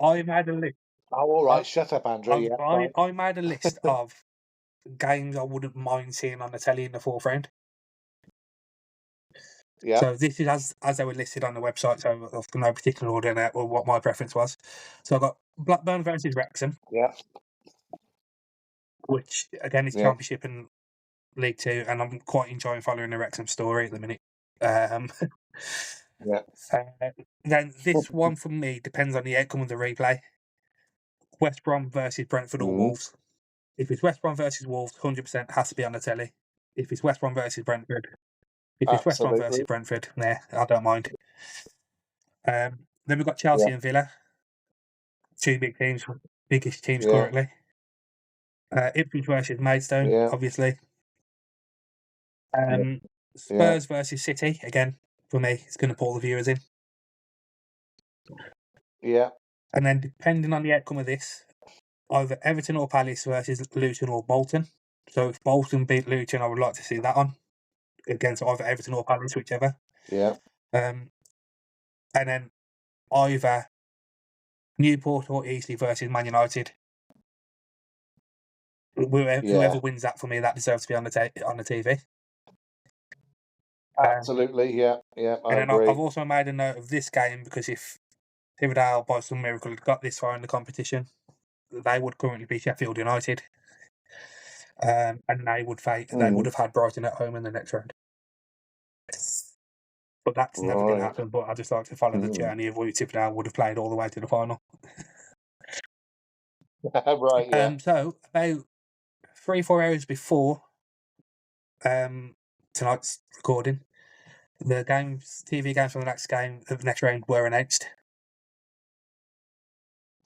I've had a look. Oh, all right. Shut up, Andrew. Yeah, fine. I made a list of games I wouldn't mind seeing on the telly in the fourth round. Yeah, So this is as they were listed on the website, so of no particular order now, or what my preference was. So I got Blackburn versus Wrexham, yeah, which again is yeah, Championship and League Two, and I'm quite enjoying following the Wrexham story at the minute. Um, yeah. then this one for me depends on the outcome of the replay. West Brom versus Brentford or Mm, Wolves. If it's West Brom versus Wolves, 100% has to be on the telly. If it's West Brom versus Brentford, absolutely. nah, I don't mind. Then we've got Yeah, Chelsea and Villa, two big teams, biggest teams yeah, currently. Ipswich versus Maidstone, yeah, obviously. yeah, Um, yeah, Spurs versus City, again, for me, it's going to pull the viewers in. yeah, And then depending on the outcome of this, either Everton or Palace versus Luton or Bolton. So if Bolton beat Luton, I would like to see that on against either Everton or Palace, whichever. yeah, Um, and then either Newport or Eastleigh versus Man United. Whoever yeah. wins that for me, that deserves to be on the TV. Absolutely. Yeah, yeah. I And then I've agree. also made a note of this game because if Riverdale, by some miracle, had got this far in the competition, they would currently be Sheffield United, and they would Mm, have had Brighton at home in the next round. But that's never going to right. happen. But I just like to follow the Mm. journey of who Tipperdale would have played all the way to the final. Right. Yeah, So about 3-4 hours before tonight's recording, the TV games for the next round were announced.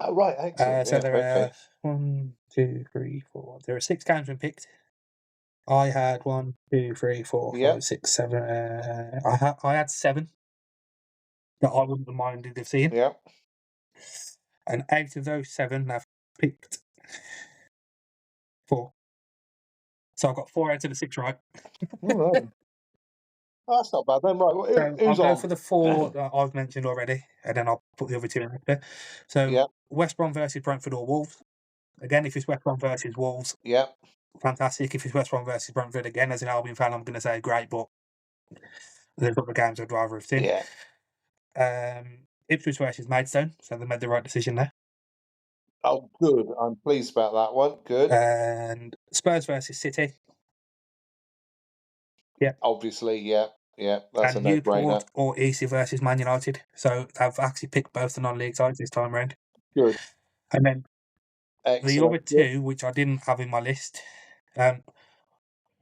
oh, right. Excellent. So Yeah. there Okay. are 1, 2, 3, 4. There are 6 games been picked. I had 1, 2, 3, 4, Yeah, 5, 6, 7. I had 7 that I wouldn't have minded of seeing, yeah. and out of those 7, I've picked 4. So I've got 4 out of the 6 right. All right. Oh, that's not bad then. Right. Well, So I'll who's go on? for the 4 that I've mentioned already, and then I'll put the other 2 in after. So Yeah, West Brom versus Brentford or Wolves. Again, if it's West Brom versus Wolves, yeah, fantastic. If it's West Brom versus Brentford, again, as an Albion fan, I'm going to say great, but there's other games I'd rather have seen. yeah. Ipswich versus Maidstone, so they made the right decision there. Oh, good. I'm pleased about that one. Good. And Spurs versus City, yeah. Obviously, yeah, yeah. That's a And Newport no-brainer. or Eastleigh versus Man United. So I've actually picked both the non-league sides this time round. Good. And then the other Excellent. Good. 2, which I didn't have in my list, um,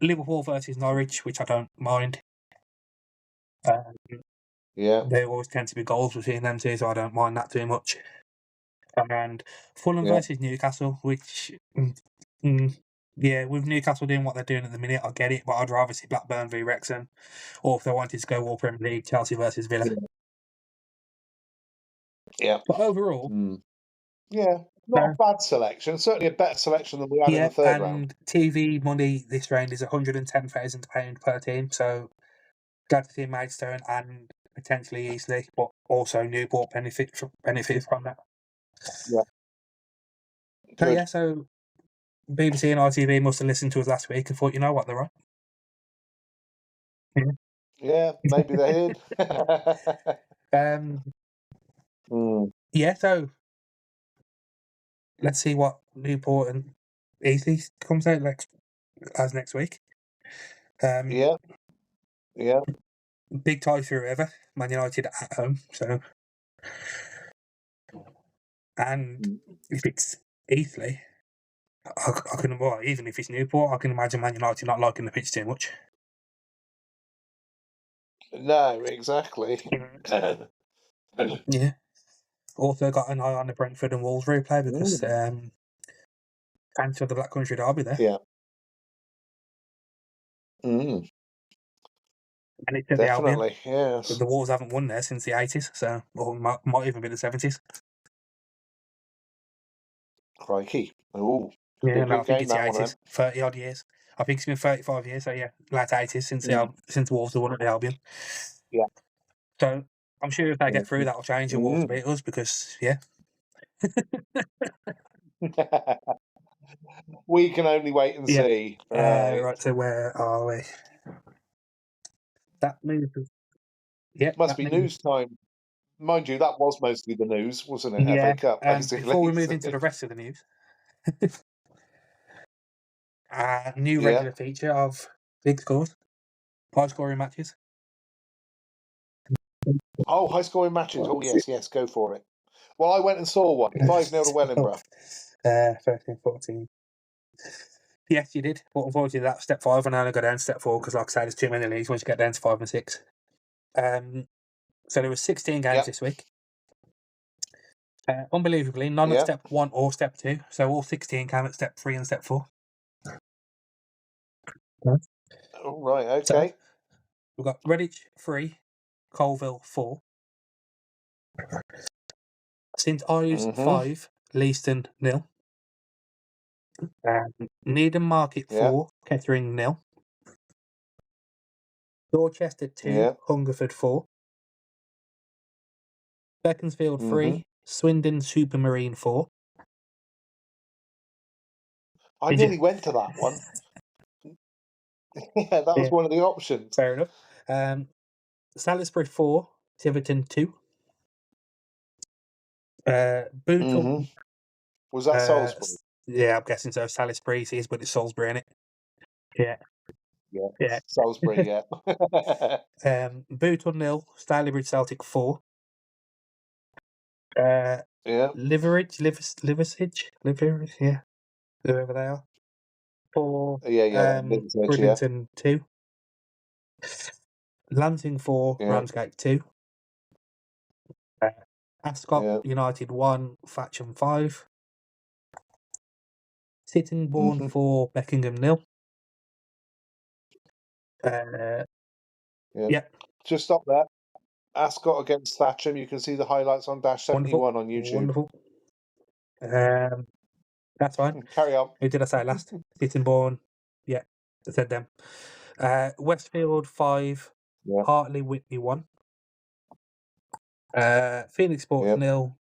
Liverpool versus Norwich, which I don't mind. Um, Yeah, they always tend to be goals between them 2, so I don't mind that too much. And Fulham yeah, versus Newcastle, which, yeah, with Newcastle doing what they're doing at the minute, I get it, but I'd rather see Blackburn v Wrexham, or if they wanted to go all Premier League, Chelsea versus Villa. yeah, yeah. But overall, Mm. Yeah, not a bad selection. Certainly a better selection than we had in the yeah, third round. and TV money this round is £110,000 per team, so glad to see Maidstone and potentially Eastleigh, but also Newport benefit from that. Yeah, So good. yeah, so BBC and ITV must have listened to us last week and thought, you know what, they're right. Yeah, maybe they did. Um, Mm. yeah, so let's see what Newport and Eastleigh comes out next week. Yeah, yeah. Big tie through ever, Man United at home. So, and Mm. if it's Eastleigh, I can, well, even if it's Newport, I can imagine Man United not liking the pitch too much. No, exactly. Yeah. Also got an eye on the Brentford and Wolves replay because Mm. thanks for the Black Country derby there. Yeah. Mm. And it's at the Albion. Definitely, yes. The Wolves haven't won there since the 80s, so, or might even be the 70s. Crikey. Oh, could be Yeah, a no, I good think game, it's the that one, then. 80s, 30 odd years. I think it's been 35 years, so yeah, late 80s since Mm. since Wolves have won at the Albion. Yeah. So I'm sure if they get through, that'll change and Wolves Mm. beat us because, yeah. We can only wait and Yeah. see. Right. Right, so where are we? That news. Yeah, Must that be news. news time. Mind you, that was mostly the news, wasn't it? Yeah. FA Cup, basically. Before we move into the rest of the news, new Yeah. regular feature of big scores, high scoring matches. Oh, high scoring matches. Oh, yes, go for it. Well, I went and saw one 5-0 to Wellingborough. 13, 14. Yes, you did. But unfortunately, that's step 5, and I only go down to step 4 because, like I say, there's too many leagues once you get down to 5 and 6. So there were 16 games Yep. this week. Unbelievably, none at Yep. step 1 or step 2. So all 16 came at step 3 and step 4. Oh, right, So okay. we've got Redditch 3, Colville 4. St Ives Mhm. 5, Leiston 0. Needham Market Yeah. 4, Kettering 0. Dorchester 2, Yeah. Hungerford 4. Beaconsfield 3, Mhm. Swindon Supermarine 4. I Did you? nearly went to that one. Yeah, that was Yeah. one of the options. Fair enough. Salisbury 4, Tiverton 2. Bootle. Mhm. Was that Salisbury? Yeah, I'm guessing so. Salisbury's is, but it's Salisbury, innit? Yeah. Yeah. Yeah. Salisbury, yeah. Bootle 0, Stalybridge Celtic 4. Yeah. Liversidge, yeah, whoever they are. 4, Yeah. Links Edge, yeah. Bridlington 2. Lansing 4, Yeah. Ramsgate 2. Ascot Yeah. United 1, Thatcham 5. Sittingbourne Mhm. 4, Beckingham 0. Uh, Yeah. yeah, Just stop there. Ascot against Thatcham. You can see the highlights on Dash wonderful. 71 on YouTube. Wonderful. That's fine. Carry on. Who did I say last? Sittingbourne. Yeah, I said them. Westfield 5, Yeah. Hartley Whitby 1. Phoenix Sports Yeah. 0,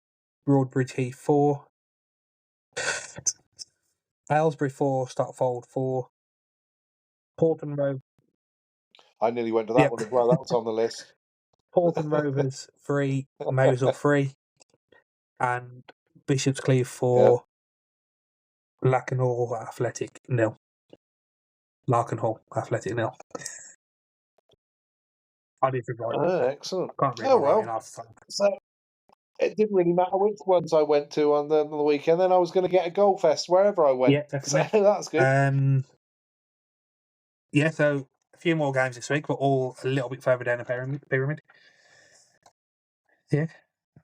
Broadbridge Heath 4. Aylesbury 4, Stotfold 4. Porton Rovers. I nearly went to that one as well. That was on the list. Porton Rovers 3, Mosul 3. And Bishop's Cleeve 4, Lakenhall Athletic 0. Larkenhall Athletic 0. I need to write. Oh, excellent. I can't read Oh, my writing well. half the time. So it didn't really matter which ones I went to on the weekend. Then I was going to get a goal fest wherever I went. Yeah, definitely. So that's good. Yeah, so a few more games this week, but all a little bit further down the pyramid. Yeah,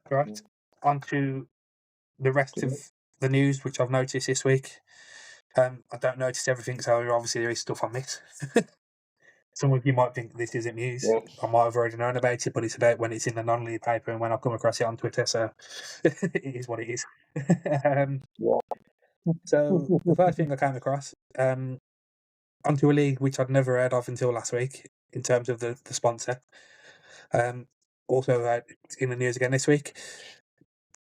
right. On to the rest of the news, which I've noticed this week. I don't notice everything, so obviously there is stuff I miss. Some of you might think this isn't news. Yeah. I might have already known about it, but it's about when it's in the non-league paper and when I come across it on Twitter, so it is what it is. So the first thing I came across, onto a league which I'd never heard of until last week in terms of the sponsor. Also in the news again this week,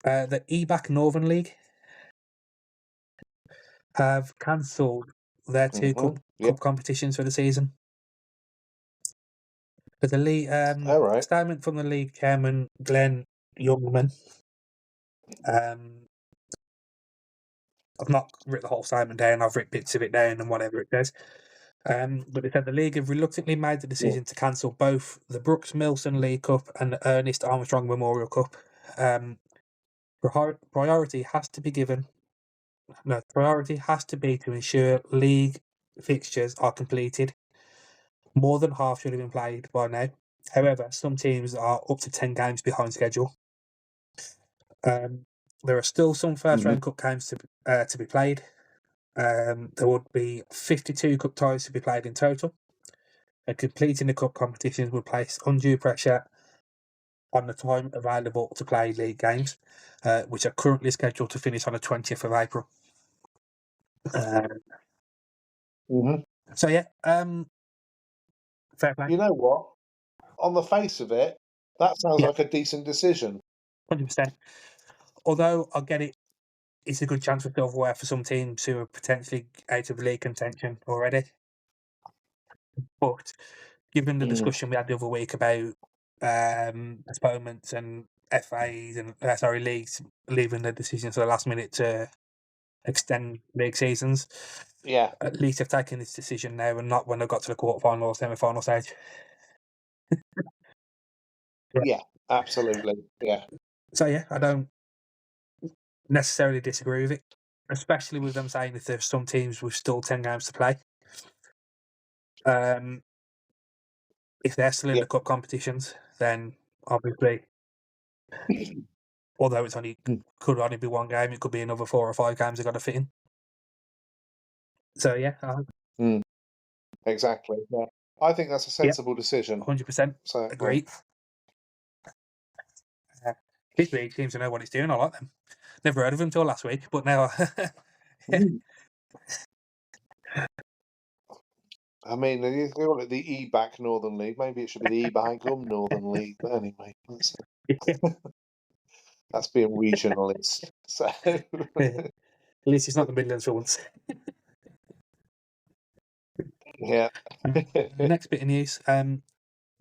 the Ebac Northern League have cancelled their two cup competitions for the season. There's a league statement from the league chairman Glenn Youngman. I've not written the whole statement down. I've written bits of it down and whatever it says. But they said the league have reluctantly made the decision to cancel both the Brooks Milson League Cup and the Ernest Armstrong Memorial Cup. Priority has to be to ensure league fixtures are completed. More than half should have been played by now. However, some teams are up to 10 games behind schedule. There are still some first-round cup games to be played. There would be 52 cup ties to be played in total. And completing the cup competitions would place undue pressure on the time available to play league games, which are currently scheduled to finish on the 20th of April. So yeah, fair play. You know what? On the face of it, that sounds like a decent decision. 100%. although I get it, it's a good chance for silverware for some teams who are potentially out of league contention already. But given the discussion we had the other week about postponements and FAs and leagues leaving the decision to the last minute to extend league seasons, Yeah, at least they've taken this decision now and not when they got to the quarterfinal or semi-final stage. yeah, absolutely. Yeah, So yeah, I don't necessarily disagree with it, especially with them saying if there's some teams with still 10 games to play. If they're still in yeah, the cup competitions, then obviously, although it's only could only be one game, it could be another 4 or 5 games they've got to fit in. So yeah, exactly. Yeah, I think that's a sensible decision. 100% So agree. This league seems to know what it's doing. I like them. Never heard of them till last week, but now. I mean, you call it the Ebac Northern League. Maybe it should be the Ebac Northern League. But anyway, that's being regionalist. So At least it's not the Midlands for once. yeah. The next bit of news: the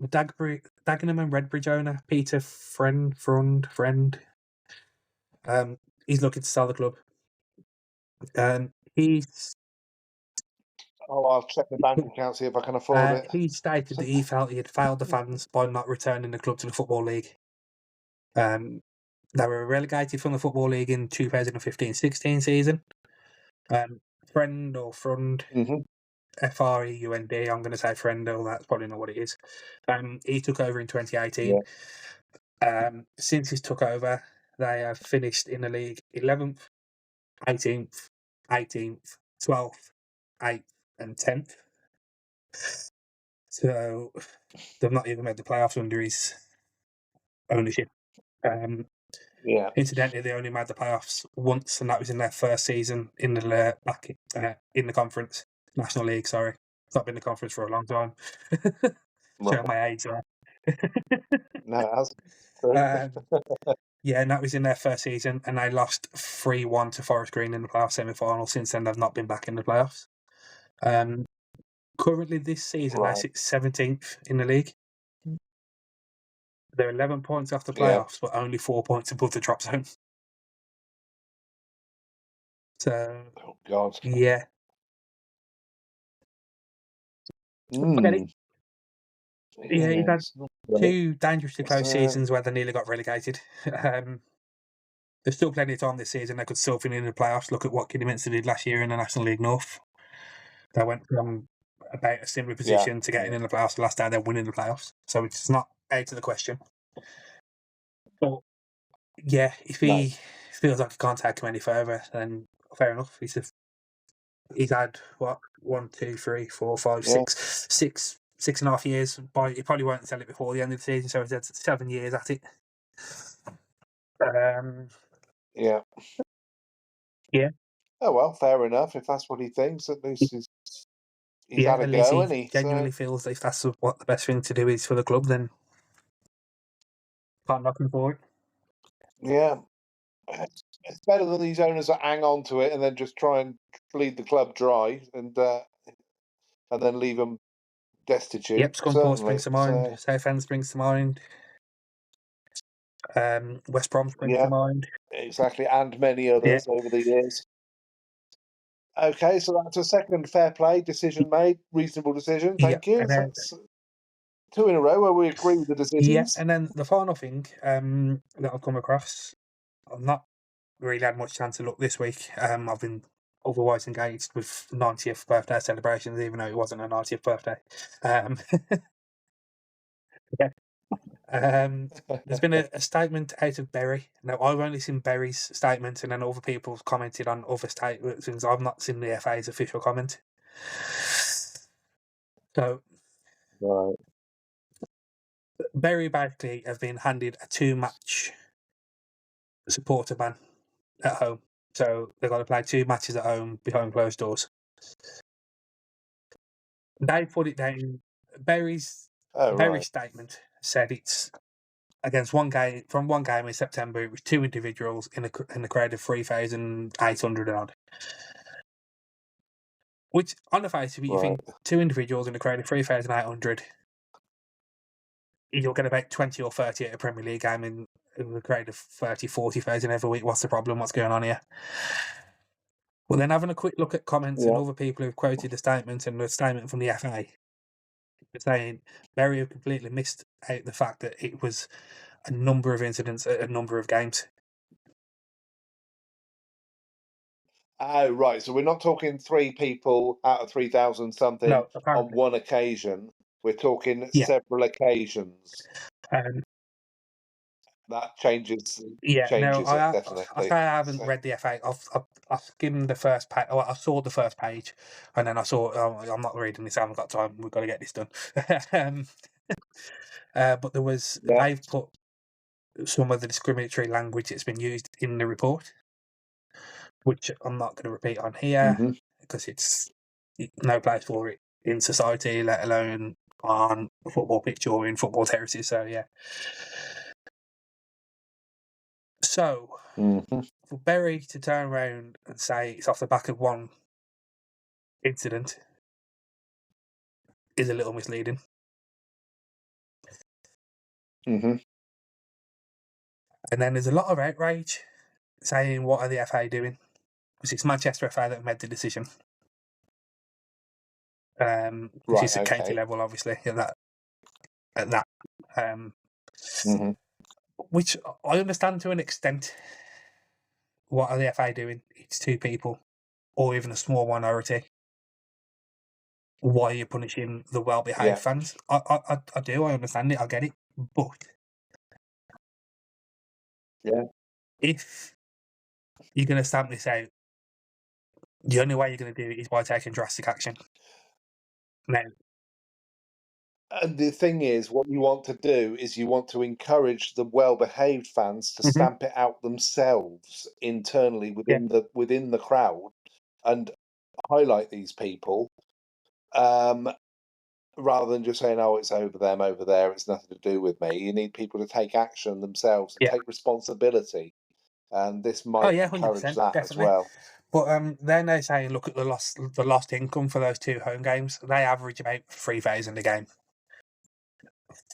Dagenham and Redbridge owner Peter Friend, he's looking to sell the club. He's Oh, I'll check the bank account, see if I can afford it. he stated that he felt he had failed the fans by not returning the club to the Football League. They were relegated from the Football League in 2015-16 season. Friend or Frund, Freund, I'm going to say Friendle, that's probably not what it is. He took over in 2018. Since he's took over, they have finished in the league 11th, 18th, 18th, 12th, 8th, and 10th. So they've not even made the playoffs under his ownership. Incidentally, they only made the playoffs once, and that was in their first season in the in the conference, National League. Sorry, it's not been in the conference for a long time. Showing my age there. No, it hasn't. Yeah, and that was in their first season, and they lost 3-1 to Forest Green in the playoff semi-final. Since then, they've not been back in the playoffs. Currently, this season, they sit 17th in the league. They're 11 points off the playoffs, but only 4 points above the drop zone. So, Oh God, yeah. Mm. Yeah, he's had two dangerously close So- seasons where they nearly got relegated. There's still plenty of time this season. They could still finish in the playoffs. Look at what Kidderminster did last year in the National League North. They went from about a similar position to getting in the playoffs. The last day they're winning the playoffs. So it's not out of the question. But yeah, if he feels like he can't take him any further, then fair enough. He's had what 1, 2, 3, 4, 5, 6.5 years. He probably won't sell it before the end of the season, so he's had 7 years at it. Yeah. Oh well, fair enough. If that's what he thinks, at least he's had a go, and he genuinely feels that if that's what the best thing to do is for the club, then can't knock him for it. Yeah, it's better than these owners that hang on to it and then just try and bleed the club dry and then leave them destitute. Yep, Scunthorpe springs to mind. Southend springs to mind. West Brom springs to mind. Exactly, and many others over the years. Okay, so that's a second fair play decision made, reasonable decision. Thank you. Then, that's 2 in a row where we agree with the decisions. Yeah, and then the final thing that I've come across, I've not really had much chance to look this week. I've been otherwise engaged with 90th birthday celebrations, even though it wasn't a 90th birthday. There's been a statement out of Berry. Now, I've only seen Berry's statement, and then other people commented on other statements. I've not seen the FA's official comment. So, Berry basically have been handed a 2-match supporter ban at home. So they've got to play 2 matches at home behind closed doors. They put it down. Berry's statement said it's against one game in September. It was 2 individuals in a crowd of 3,800 odd. Which, on the face of it, you Right. think 2 individuals in a crowd of 3,800, you'll get about 20 or 30 at a Premier League game in a crowd of 30, 40,000 every week. What's the problem? What's going on here? Well, then having a quick look at comments and Yeah. other people who've quoted the statement and the statement from the FA, saying Berry have completely missed out the fact that it was a number of incidents at a number of games. Oh, right. So we're not talking 3 people out of 3,000 something No, on apparently. one occasion. We're talking Yeah. several occasions. Um, That changes no, it I definitely. say I haven't So, read the FA. I've skimmed the first page. Oh, I saw the first page, and then I saw. Oh, I'm not reading this. I haven't got time. We've got to get this done. um, but yeah. they've put some of the discriminatory language that's been used in the report, which I'm not going to repeat on here Hmm. because it's no place for it in society, let alone on a football pitch or in football terraces. So yeah. So Hmm. for Berry to turn around and say it's off the back of one incident is a little misleading. Hmm. And then there's a lot of outrage saying, what are the FA doing? Because it's Manchester FA that made the decision. Which Right. is at county Okay. level, obviously, at that. Hmm. Which I understand to an extent. What are the FA doing? It's 2 people, or even a small minority. Why are you punishing the well-behaved Yeah. fans? I do, I understand it, I get it. But Yeah. if you're going to stamp this out, the only way you're going to do it is by taking drastic action. Now, And the thing is, what you want to do is you want to encourage the well-behaved fans to mhm, stamp it out themselves internally yeah, within the crowd and highlight these people, um, rather than just saying, "Oh, it's over them over there. It's nothing to do with me." You need people to take action themselves and yeah. take responsibility, and this Oh might yeah, encourage 100%, that as definitely. well. But they're now saying, look at the lost income for those 2 home games. They average about 3,000 a game.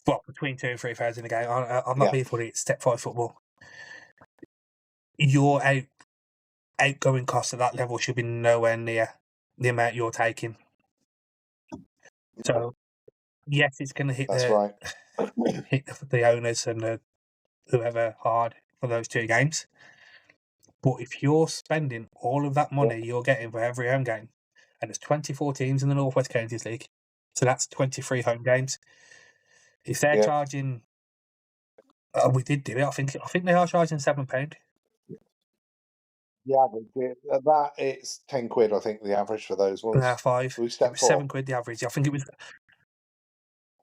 Well, between 2 and 3,000 a game. I'm not Yeah. being funny. It's step 5 football. Your outgoing costs at that level should be nowhere near the amount you're taking. No, So yes, it's going to hit that's the right. owners and whoever hard for those 2 games. But if you're spending all of that Yeah. money you're getting for every home game, and there's 24 teams in the North West Counties League, so that's 23 home games. If they're Yeah. charging, we did do it. I think they are charging £7. The average, that it's 10 quid, I think, the average for those ones. 5. We It step was 4, £7 the average. I think it was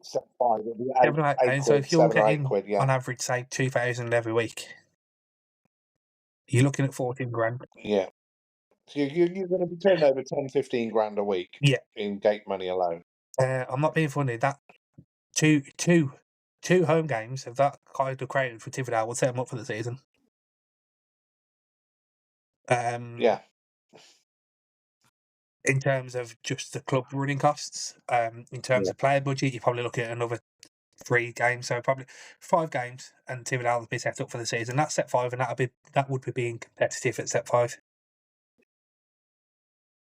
step 5, it'll be 8, 8 £7 or £8. So quid, if you're 7 or 8 getting quid, yeah. on average, say 2,000 every week, you're looking at 14 grand. Yeah. So you're gonna be turning over 10, 15 grand a week Yeah, in gate money alone. I'm not being funny. That two two two home games of that kind of crowd for Tiverdown will set them up for the season. Yeah. In terms of just the club running costs, in terms Yeah. of player budget, you're probably looking at another 3 games, so probably 5 games, and Tiverdown will be set up for the season. That's set 5, and that would be being competitive at set 5.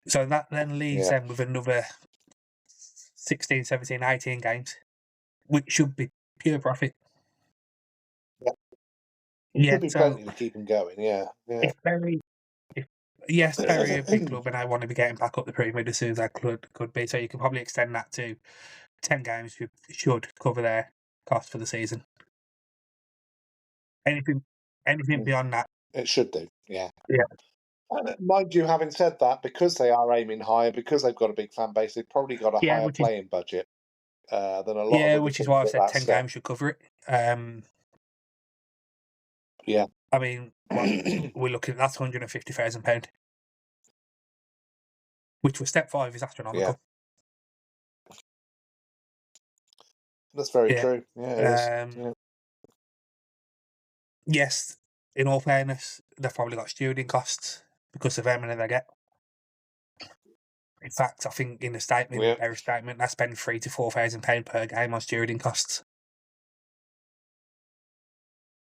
So that then leaves Yeah. them with another 16, 17, 18 games, which should be pure profit. Yeah. Yeah, Should be so plenty to keep them going, yeah, yeah. if Bury, if yes, Bury are a big club, and I want to be getting back up the pyramid as soon as I could be. So you can probably extend that to 10 games, which should cover their cost for the season. Anything, anything Mm, beyond that, it should do, yeah. yeah, And, mind you, having said that, because they are aiming higher, because they've got a big fan base, they've probably got a yeah, higher playing budget, than a lot of other which is teams why I've at said that 10 step. games should cover it. Yeah. I mean, what we're looking at, that's £150,000, which for step 5 is Yeah. astronomical. That's very Yeah. true. Yeah, it is. Um, Yeah. yes, in all fairness, they've probably got stewarding costs because of how many they get. In fact, I think in the statement, their statement, they spend £3,000 to £4,000 per game on stewarding costs.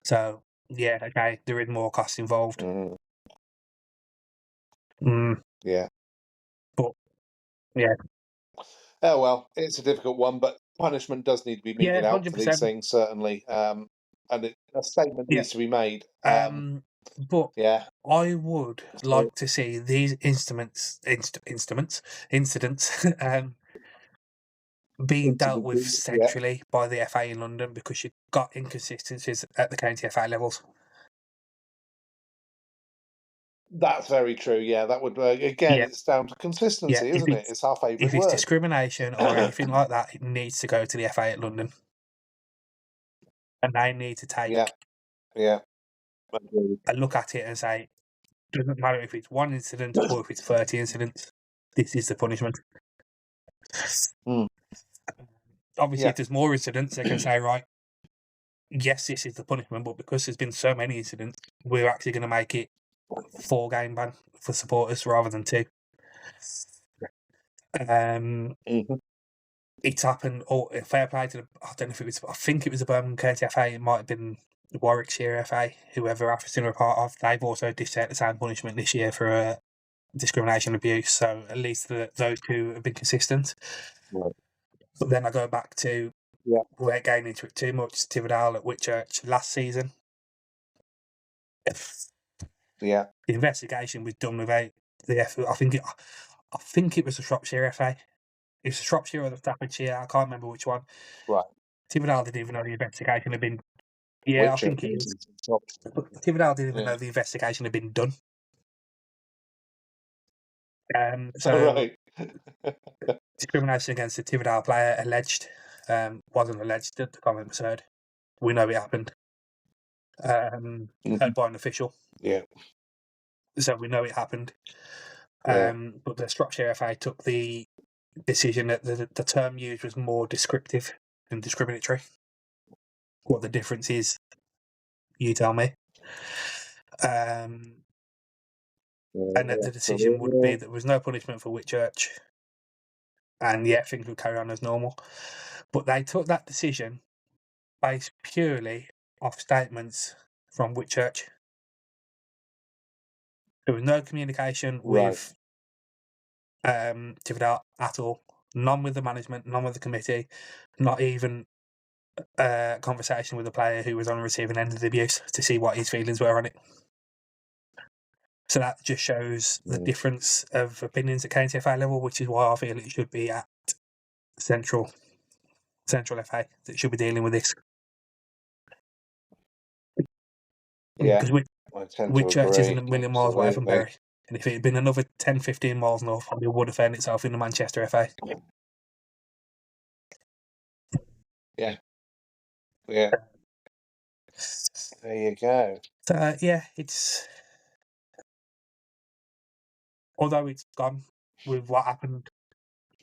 So, yeah, okay, there is more costs involved. Yeah. But, yeah. Oh, well, it's a difficult one, but punishment does need to be meted out for these 100%. things, certainly. And a statement needs to be made. But Yeah. I would like to see these incidents being dealt with centrally by the FA in London, because you've got inconsistencies at the county FA levels. That's very true. Yeah, that would again. It's down to consistency, isn't it? It's our favourite If it's word. discrimination or anything like that, it needs to go to the FA at London, and they need to take a look at it and say, doesn't matter if it's one incident or if it's 30 incidents, this is the punishment. Obviously, if there's more incidents, they can say, right, yes, this is the punishment, but because there's been so many incidents, we're actually going to make it 4-game ban for supporters rather than 2. It's happened. Or fair play to I don't know if it was. I think it was the Birmingham County FA. It might have been the Warwickshire FA. Whoever Atherton are a part of, they've also dished out the same punishment this year for discrimination abuse. So at least those two have been consistent. Right. But then I go back to without getting into it too much, Tividale at Whitchurch last season. The investigation was done without the FA. I think it was the Shropshire FA. It was the Shropshire or the Staffordshire. I can't remember which one. Right. Tividale didn't even know the investigation had been. Yeah, I think it is. But Tividale didn't even know the investigation had been done. So discrimination against the Tividale player alleged, wasn't alleged. The comment was heard. We know it happened. Heard by an official. Yeah. So we know it happened. But the Shropshire FA took the decision that the term used was more descriptive than discriminatory. What the difference is, you tell me. And that the decision would be that there was no punishment for Whitchurch, and yet things would carry on as normal. But they took that decision based purely off statements from Whitchurch. There was no communication with Tividale at all. None with the management, none with the committee, not even a conversation with the player who was on the receiving end of the abuse to see what his feelings were on it. So that just shows the difference of opinions at county FA level, which is why I feel it should be at central FA that should be dealing with this. Yeah, because Whitchurch isn't a million miles away from Bury, and if it had been another 10-15 miles north, probably would have found itself in the Manchester FA. Yeah. There you go. So it's, although it's gone with what happened,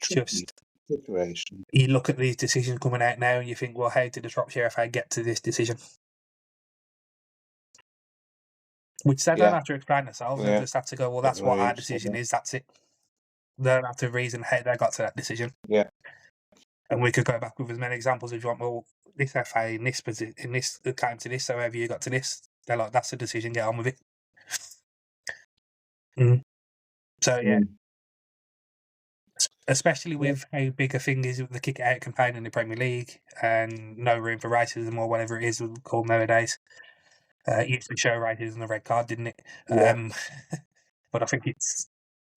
just situation. You look at these decisions coming out now and you think, well, how did the Shropshire FA get to this decision? Which they don't have to explain themselves, they just have to go, well, that's what our decision is, that's it. They don't have to reason how they got to that decision. Yeah. And we could go back with as many examples as you want. Well, this FA in this came to this, so however you got to this, they're like, that's the decision, get on with it. So yeah. Especially with how big a thing is the kick it out campaign in the Premier League and no room for racism or whatever it is called nowadays. It used to show racism the red card, didn't it? Yeah. But I think it's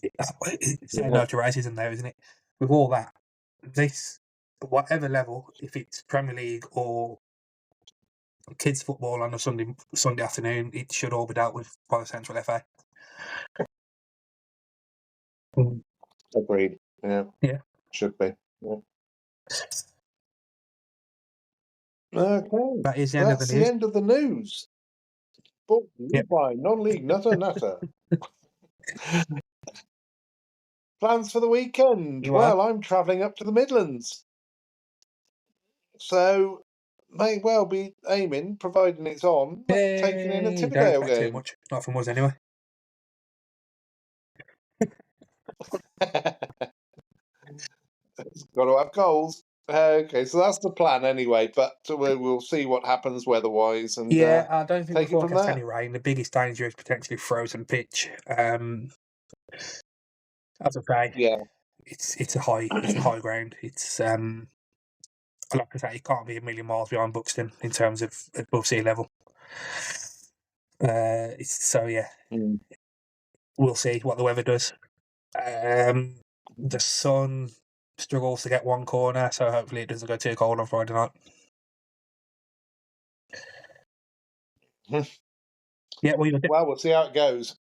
no to racism now, isn't it? With all that, this, whatever level, if it's Premier League or kids football on a Sunday afternoon, it should all be dealt with by the Central FA. Agreed. Yeah. Should be. Yeah. Okay. That is the end of the news. That's the end of the news. Brought to you by non-league nutter. Plans for the weekend? Well, I'm travelling up to the Midlands. So may well be aiming, providing it's on, at taking in a Hey, don't Tipperdale expect too game. much. Not from us anyway. It's got to have goals. Okay, so that's the plan anyway, but we'll see what happens weather-wise and Yeah, I don't think we take it from forecast there. any rain. The biggest danger is potentially frozen pitch. As I say, Yeah. it's a high ground. It's like I say, it can't be a million miles behind Buxton in terms of above sea level. Yeah, Mm. we'll see what the weather does. The sun struggles to get one corner, so hopefully it doesn't go too cold on Friday night. Yeah, Well, we'll see how it goes.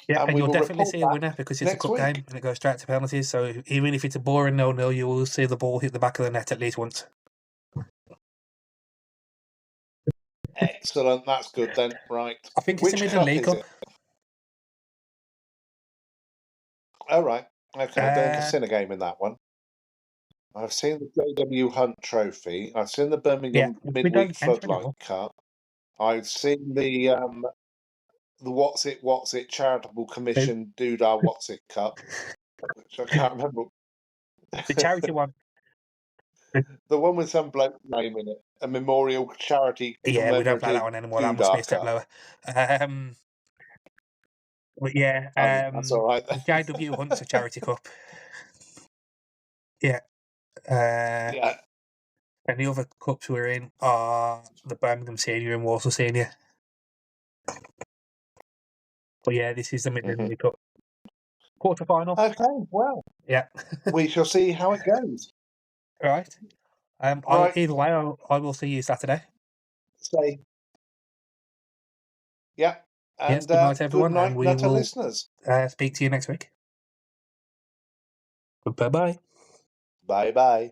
yeah, And and we you'll will definitely report see a back winner because it's a next cup game week. and it goes straight to penalties. So even if it's a boring 0-0, you will see the ball hit the back of the net at least once. Excellent. That's good then. Right. I think it's the Which Midland cup League is Cup. it? Oh, right. Okay, I don't think I've Uh, seen a game in that one. I've seen the JW Hunt Trophy. I've seen the yeah, Birmingham we Midweek don't enter Floodlight anymore. Cup. I've seen the What's It Charitable Who? Commission Doodah What's It Cup, which I can't remember. The charity one. The one with some bloke's name in it, a memorial charity Yeah, we don't play that commemorative one anymore. That must be Doodah a step Cup. lower. Um, but yeah, I think that's all right. the JW Hunt's a charity cup. Yeah. Uh, Yeah. and the other cups we're in are the Birmingham Senior and Walsall Senior. But yeah, this is the Midland Mhm. League Cup. Quarter final. Okay, well, Yeah. we shall see how it goes. Right. Right, Either way, I will see you Saturday. say, yeah, Yes, and good night, good everyone, and night, we Nutter will listeners. speak to you next week. Bye bye. Bye bye.